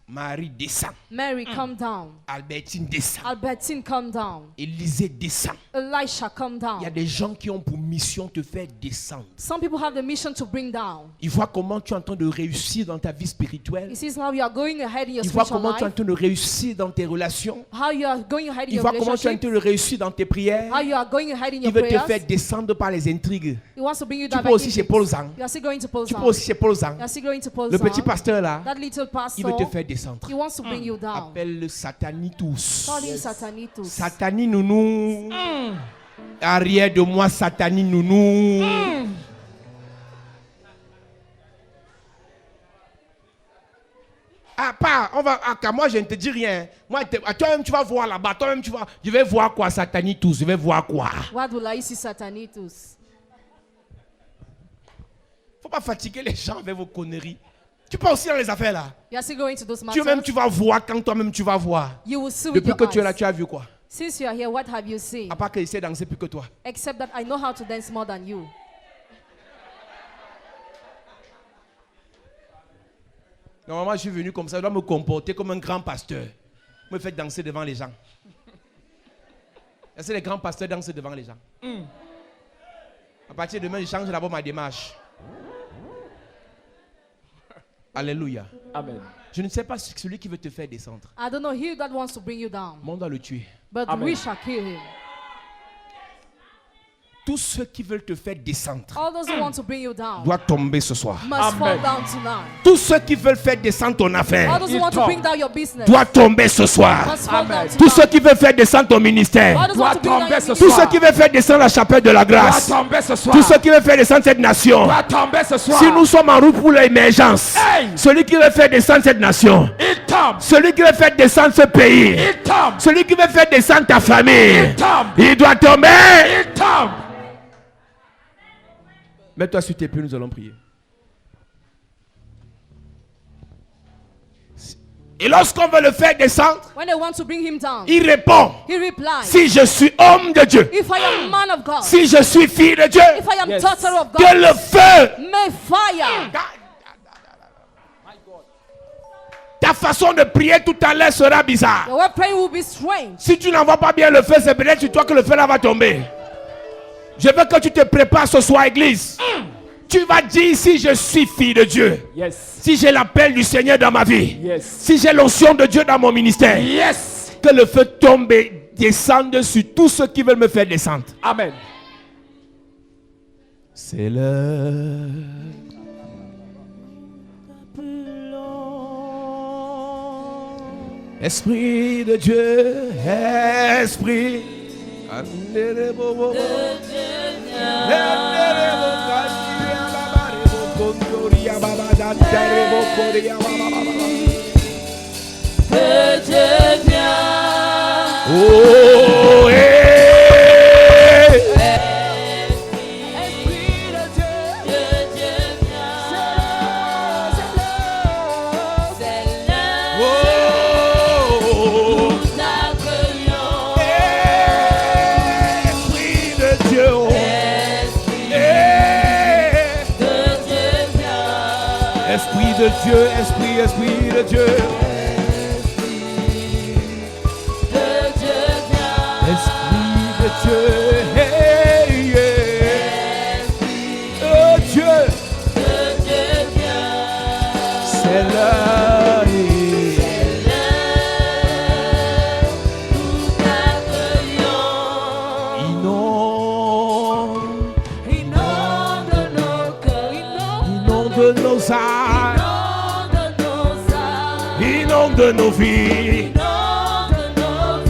Marie descend. Mary, come down. Albertine descend. Albertine, come down. Élisée descend. Elisha, come Il y a down. des gens qui ont pour mission te faire descendre. Some people have the mission to bring down. Ils voient comment tu es en train de réussir dans ta vie spirituelle. He sees how you are going ahead in your Ils voient spiritual comment tu es en life, train de réussir dans tes relations. how you are going ahead in Ils your voient comment tu es en relationship, train de réussir dans tes prières. how you are going ahead in Il your veut te prayers. faire descendre par les intrigues. He wants to bring you Tu down peux by aussi chez intrigues. Paul Zang. You are still going to Paul Tu peux Zang. aussi chez Paul Zang. You are still going to Paul Le petit Zang. pasteur là, That little il veut te pastor, faire descendre. he wants to bring you down. Appelle le Satanitus. Call him Satanitus. Satani nounou. Arrière de moi, Satani nounou. Ah, pas, on va, ah, moi je ne te dis rien. Moi, toi-même tu vas voir là-bas, toi-même tu vas, je vais voir quoi, Satanitus, je vais voir quoi. What will I see, Satanitus? Faut pas fatiguer les gens avec vos conneries. Tu pars aussi dans les affaires là. You are still going to those Tu-même, matters. tu vas voir quand toi-même tu vas voir. You will see with Depuis your que tu es là, eyes. tu as vu quoi? Since you are here, what have you seen? À part qu'il sait danser plus que toi. Except that I know how to dance more than you. Normalement, je suis venu comme ça, je dois me comporter comme un grand pasteur. Me faire danser devant les gens. Est-ce que les grands pasteurs dansent devant les gens? À partir de demain, je change d'abord ma démarche. Alléluia. Amen. Je ne sais pas celui qui veut te faire descendre. I don't know he that wants to bring you down, Mais on doit le tuer. but Amen. we shall kill him. Tous ceux qui veulent te faire descendre All those who want to bring you down doivent tomber ce soir. must fall Amen. down tonight. Tous ceux qui veulent faire descendre ton All affaire those who want to tombe. bring down your business doivent tomber ce soir. must fall down Amen. Tous ceux tonight. qui veulent faire descendre ton ministère. All those who want to bring down tomber your ce Tous ministry. soir. ceux qui veulent faire descendre la chapelle de la Va grâce. tomber ce soir. Tous ceux qui veulent faire descendre cette nation. Va tomber ce soir. Si nous sommes en route pour l'émergence, Hey! celui qui veut faire descendre cette nation, Il tombe. celui qui veut faire descendre ce pays, Il tombe. celui qui veut faire descendre ta famille, Il tombe. il doit tomber. Il tombe. Mets-toi sur tes pieds, nous allons prier. Et lorsqu'on veut le faire descendre, When they want to bring him down, il répond, he replies, si je suis homme de Dieu, if I am man of God, si je suis fille de Dieu, if I am Yes. daughter of que God, le feu, may fire. ta façon de prier tout à l'heure sera bizarre. Your way of praying will be strange. Si tu n'envoies pas bien le feu, c'est peut-être sur toi que le feu là va tomber. Je veux que tu te prépares ce soir, église. Tu vas dire, si je suis fille de Dieu, Yes. si j'ai l'appel du Seigneur dans ma vie, Yes. si j'ai l'onction de Dieu dans mon ministère, Yes. que le feu tombe et descende sur tous ceux qui veulent me faire descendre. Amen. C'est l'heure. Esprit de Dieu, Esprit Oh, Esprit de Dieu, oh. Esprit de Dieu, Esprit de Dieu. Esprit de Dieu, hey, yeah. Oh Dieu, c'est l'heure. Inonde nos âmes, inonde nos vies.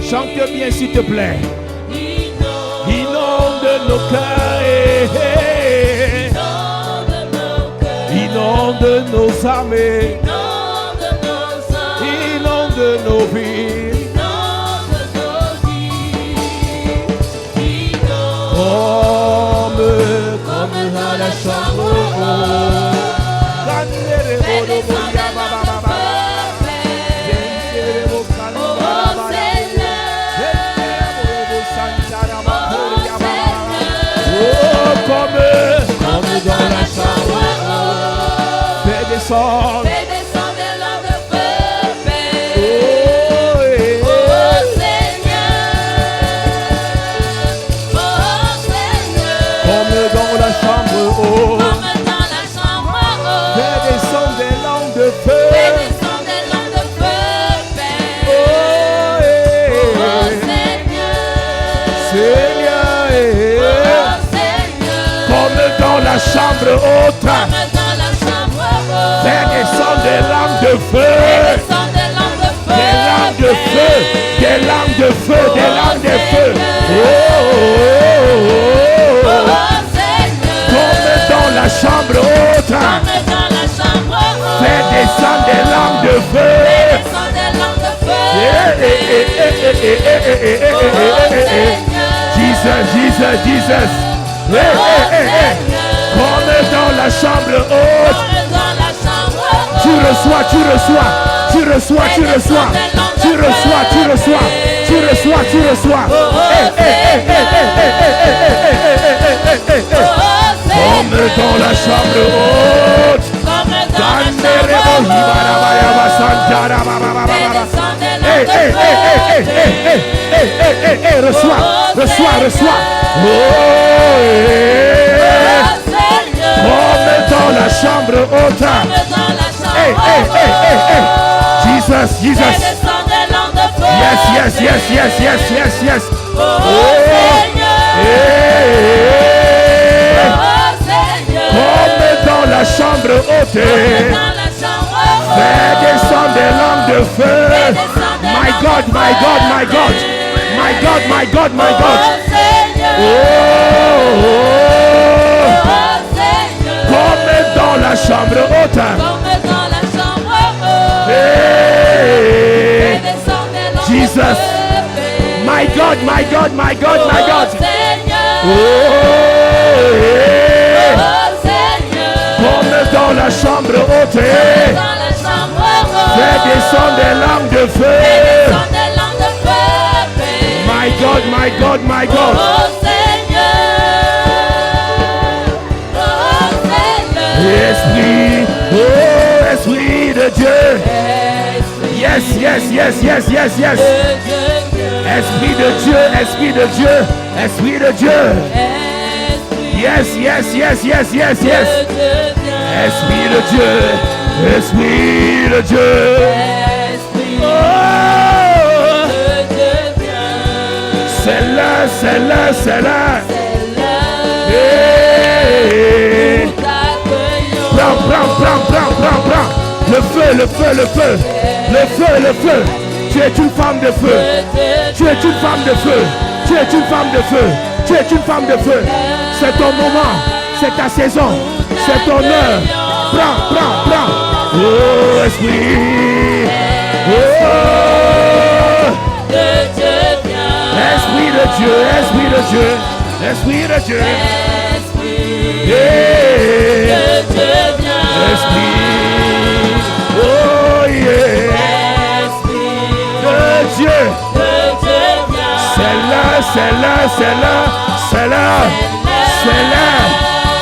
Chante bien s'il te plaît. Inonde nos cœurs, inonde nos âmes, inonde nos vies. Comme dans la chambre haute. Comme dans la chambre haute. Fais descendre. Comme dans la chambre haute. Fais descendre des langues de feu. Seigneur, comme dans la chambre haute, fais descendre des lames de feu, des lames de feu, des lames de feu, des lames de feu. Comme dans la chambre haute, fais descendre des lames de feu. Jesus. Comme dans la chambre haute. Tu reçois, tu reçois, tu reçois, tu reçois, tu reçois, tu reçois, tu reçois, tu reçois. Comme dans la chambre haute. Reçois, reçois, reçois. Comme dans la chambre haute. Jesus, Jesus. Yes, yes, yes, yes, yes, yes, yes. Comme dans la chambre haute. Fais descendre des langues de feu. My God, my God, my God. My God, my God, my God. Comme dans la chambre haute. Hey, Jesus. My God, my God, my God, my God. Comme dans la chambre haute. Fais descendre des langues de feu. My God, my God, my God. Esprit, oh Esprit de Dieu. Yes, yes, yes, yes, yes, yes. Esprit de Dieu, Esprit de Dieu, Esprit de Dieu. Yes, yes, yes, yes, yes, yes. Esprit de Dieu, Esprit de Dieu. Oh, c'est là, c'est là, c'est là. Hey. Prends, prends, prends, prends, prends, prends. Le feu, le feu, le feu. Le feu, le feu. Tu es une femme de feu. Tu es une femme de feu. Tu es une femme de feu. Tu es une femme de feu. C'est ton moment. C'est ta saison. C'est ton heure. Prends, prends, prends. Oh, Esprit. Oh. Esprit de Dieu. Esprit de Dieu. Esprit de Dieu. Yeah. Esprit. Oh, yeah. De Dieu. C'est là, c'est là, c'est là, c'est là, c'est là.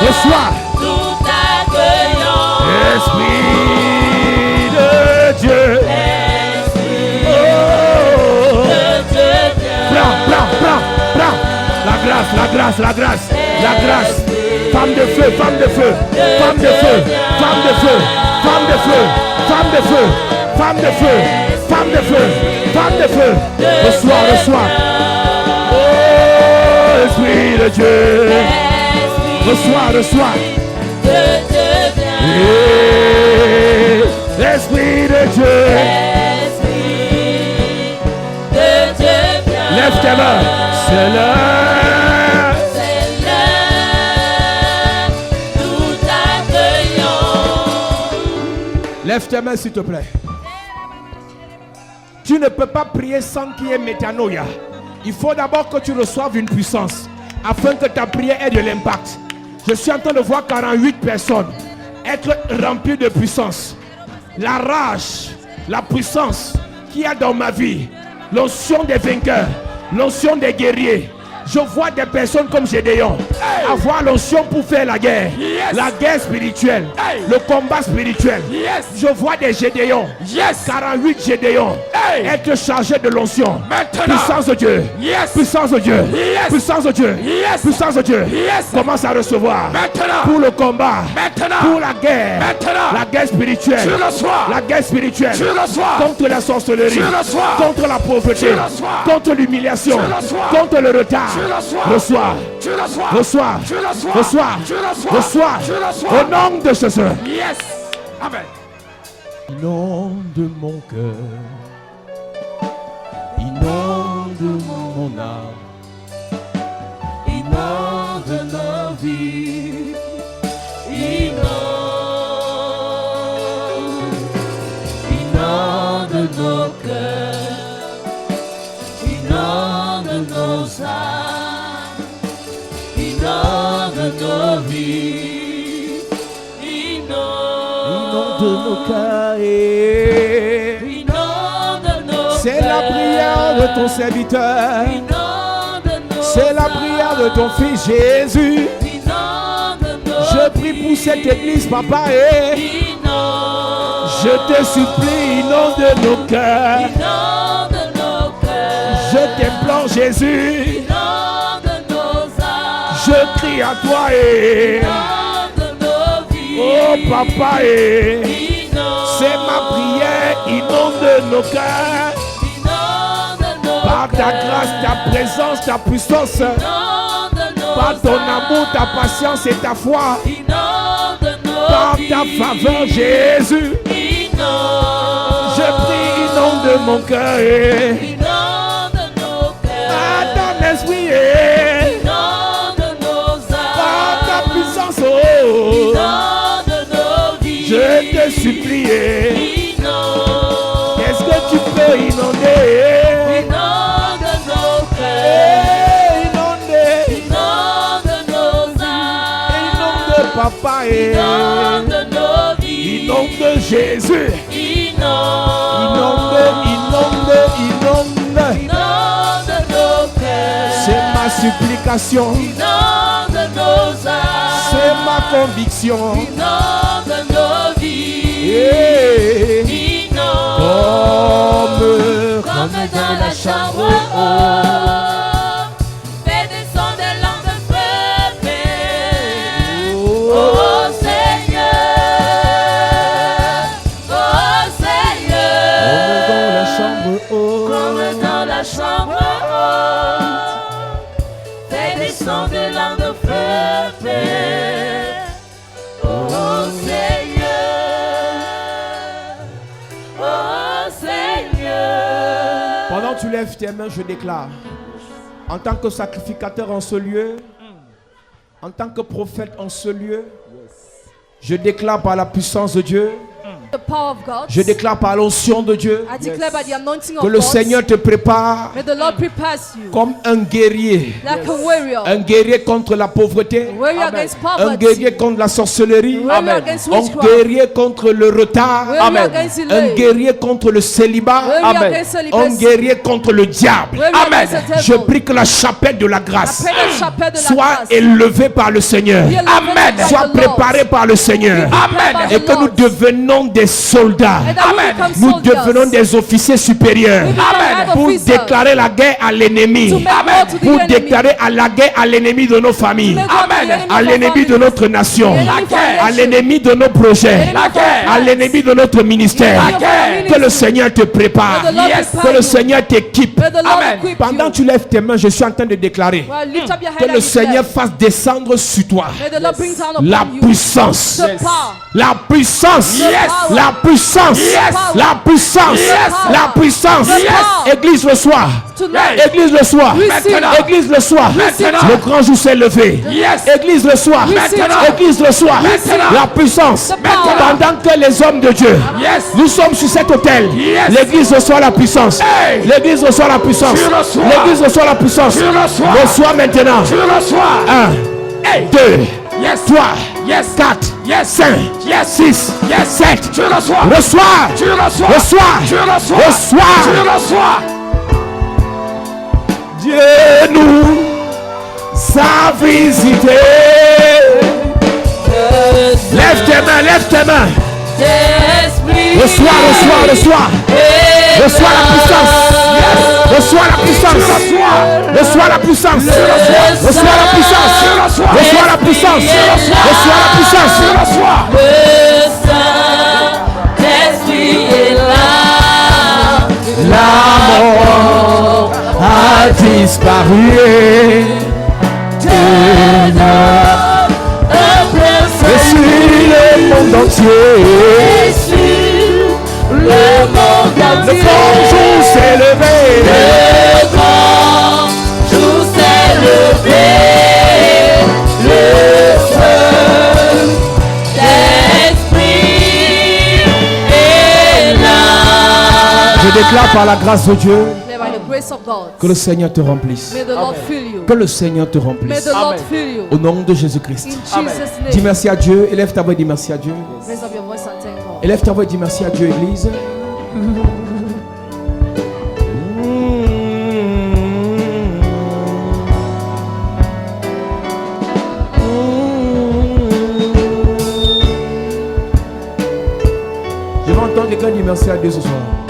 Reçois. Esprit de Dieu. Oh. Prends, prends, prends, prends. La grâce, la grâce, la grâce, la grâce. Femme de feu, femme de feu, femme de feu, femme de feu, femme de feu, femme de feu, femme de feu, femme de feu, femme de feu. Reçois, reçois. Oh, Esprit de Dieu. Reçois, reçois. Esprit de Dieu. Lève tes mains. C'est là. Lève tes mains s'il te plaît. Tu ne peux pas prier sans qu'il y ait métanoïa. Il faut d'abord que tu reçoives une puissance afin que ta prière ait de l'impact. Je suis en train de voir 48 personnes être remplies de puissance. La rage, la puissance qu'il y a dans ma vie, l'onction des vainqueurs, l'onction des guerriers. Je vois des personnes comme Gédéon avoir l'onction pour faire la guerre. La guerre spirituelle, le combat spirituel. Je vois des Gédéons, 48 Gédéons être chargés de l'onction. Puissance de Dieu, puissance de Dieu, puissance de Dieu, puissance de Dieu. Commence à recevoir pour le combat, pour la guerre spirituelle, la guerre spirituelle contre la sorcellerie, contre la pauvreté, contre l'humiliation, contre le retard. Reçois, reçois, reçois, reçois, au nom de Jésus. Yes. Amen. Inonde mon cœur, inonde mon âme, inonde nos vies, inonde nos cœurs, inonde nos âmes, inonde nos vies, inonde de nos cœurs. C'est la prière de ton serviteur. C'est la prière de ton fils Jésus. Je prie pour cette église, papa, et je te supplie, inonde nos cœurs. Je t'implore, Jésus. Je crie à toi, et oh papa, c'est ma prière, inonde nos cœurs. Par ta grâce, ta présence, ta puissance, par ton amour, ta patience et ta foi, par ta faveur, Jésus, je prie, inonde mon cœur, par ton esprit, par ta puissance, oh, je te supplie, est-ce que tu peux inonder? Papa, inonde Jésus. Inonde. C'est ma supplication. C'est ma conviction. Comme dans la chambre haute. Fais descendre l'âme de feu. Oh Seigneur, comme dans la chambre haute, fais descendre l'âme de feu. Oh Seigneur. Pendant que tu lèves tes mains, je déclare, en tant que sacrificateur en ce lieu, en tant que prophète en ce lieu, je déclare par la puissance de Dieu, The power of God. je déclare par l'onction de Dieu, I declare by the anointing que of le God. Seigneur te prépare May the Lord prepares you comme un guerrier. like a warrior. Un guerrier contre la pauvreté, Warrior against un poverty. guerrier contre la sorcellerie, Warrior against un witchcraft. guerrier contre le retard, Warrior against un delay. guerrier contre le célibat, Warrior against un celibacy. guerrier contre le diable. Warrior against the devil. Je prie que la chapelle de la grâce I pray the chapel de la soit grâce. élevée par le Seigneur, Be elevated by soit the Lord. préparée par le Seigneur, Prepared by et the que nous Lord. devenons des soldats. And that we become Nous soldiers. devenons des officiers supérieurs We become head pour officers. déclarer la guerre à To l'ennemi, make war to the pour enemy. déclarer à la guerre à l'ennemi de nos familles, To make war to the enemy à of l'ennemi our de notre nation, La guerre. à l'ennemi de nos projets, La guerre. à l'ennemi de notre ministère. La guerre. Que le Seigneur te prépare, May the Lord prepare que le you. Seigneur t'équipe. May the Lord equip Pendant you. que tu lèves tes mains, je suis en train de déclarer Well, lift up your que head le and Seigneur declare. fasse descendre sur toi May the Lord bring down la upon you puissance, the power. la puissance, Yes. la puissance, la puissance, la puissance. Yes. Église le soir, Tonight. Église le soir, Receive. Église le soir. Le grand jour s'est levé. Église le soir, Église le soir. La puissance. The power. Pendant que les hommes de Dieu, nous sommes sur cet autel. L'église reçoit la puissance. L'église reçoit la puissance. L'église reçoit la puissance. Reçois maintenant. 1, 2, 3, 4, 5, 6, 7. Reçois. Dieu nous a visités. Lève tes mains. Reçois la puissance. Reçois la puissance. Reçois la puissance. Reçois la puissance. Le Saint-Esprit est là. La mort a disparu. Et sur le monde entier, Le monde le entier. grand jour s'est levé. Le grand jour s'est levé. Le Saint-Esprit est là. Je déclare par la grâce de Dieu By the grace of God. que le Seigneur te remplisse. May the Lord fill you. Que le Seigneur te May remplisse. the Lord fill you. Au nom de Jésus-Christ. In Jesus' Dis name. merci à Dieu. Élève ta voix et dis merci à Dieu. Raise up your voice and thank God. Élève ta voix et dis merci à Dieu, Église. Je vais entendre quelqu'un dire merci à Dieu ce soir.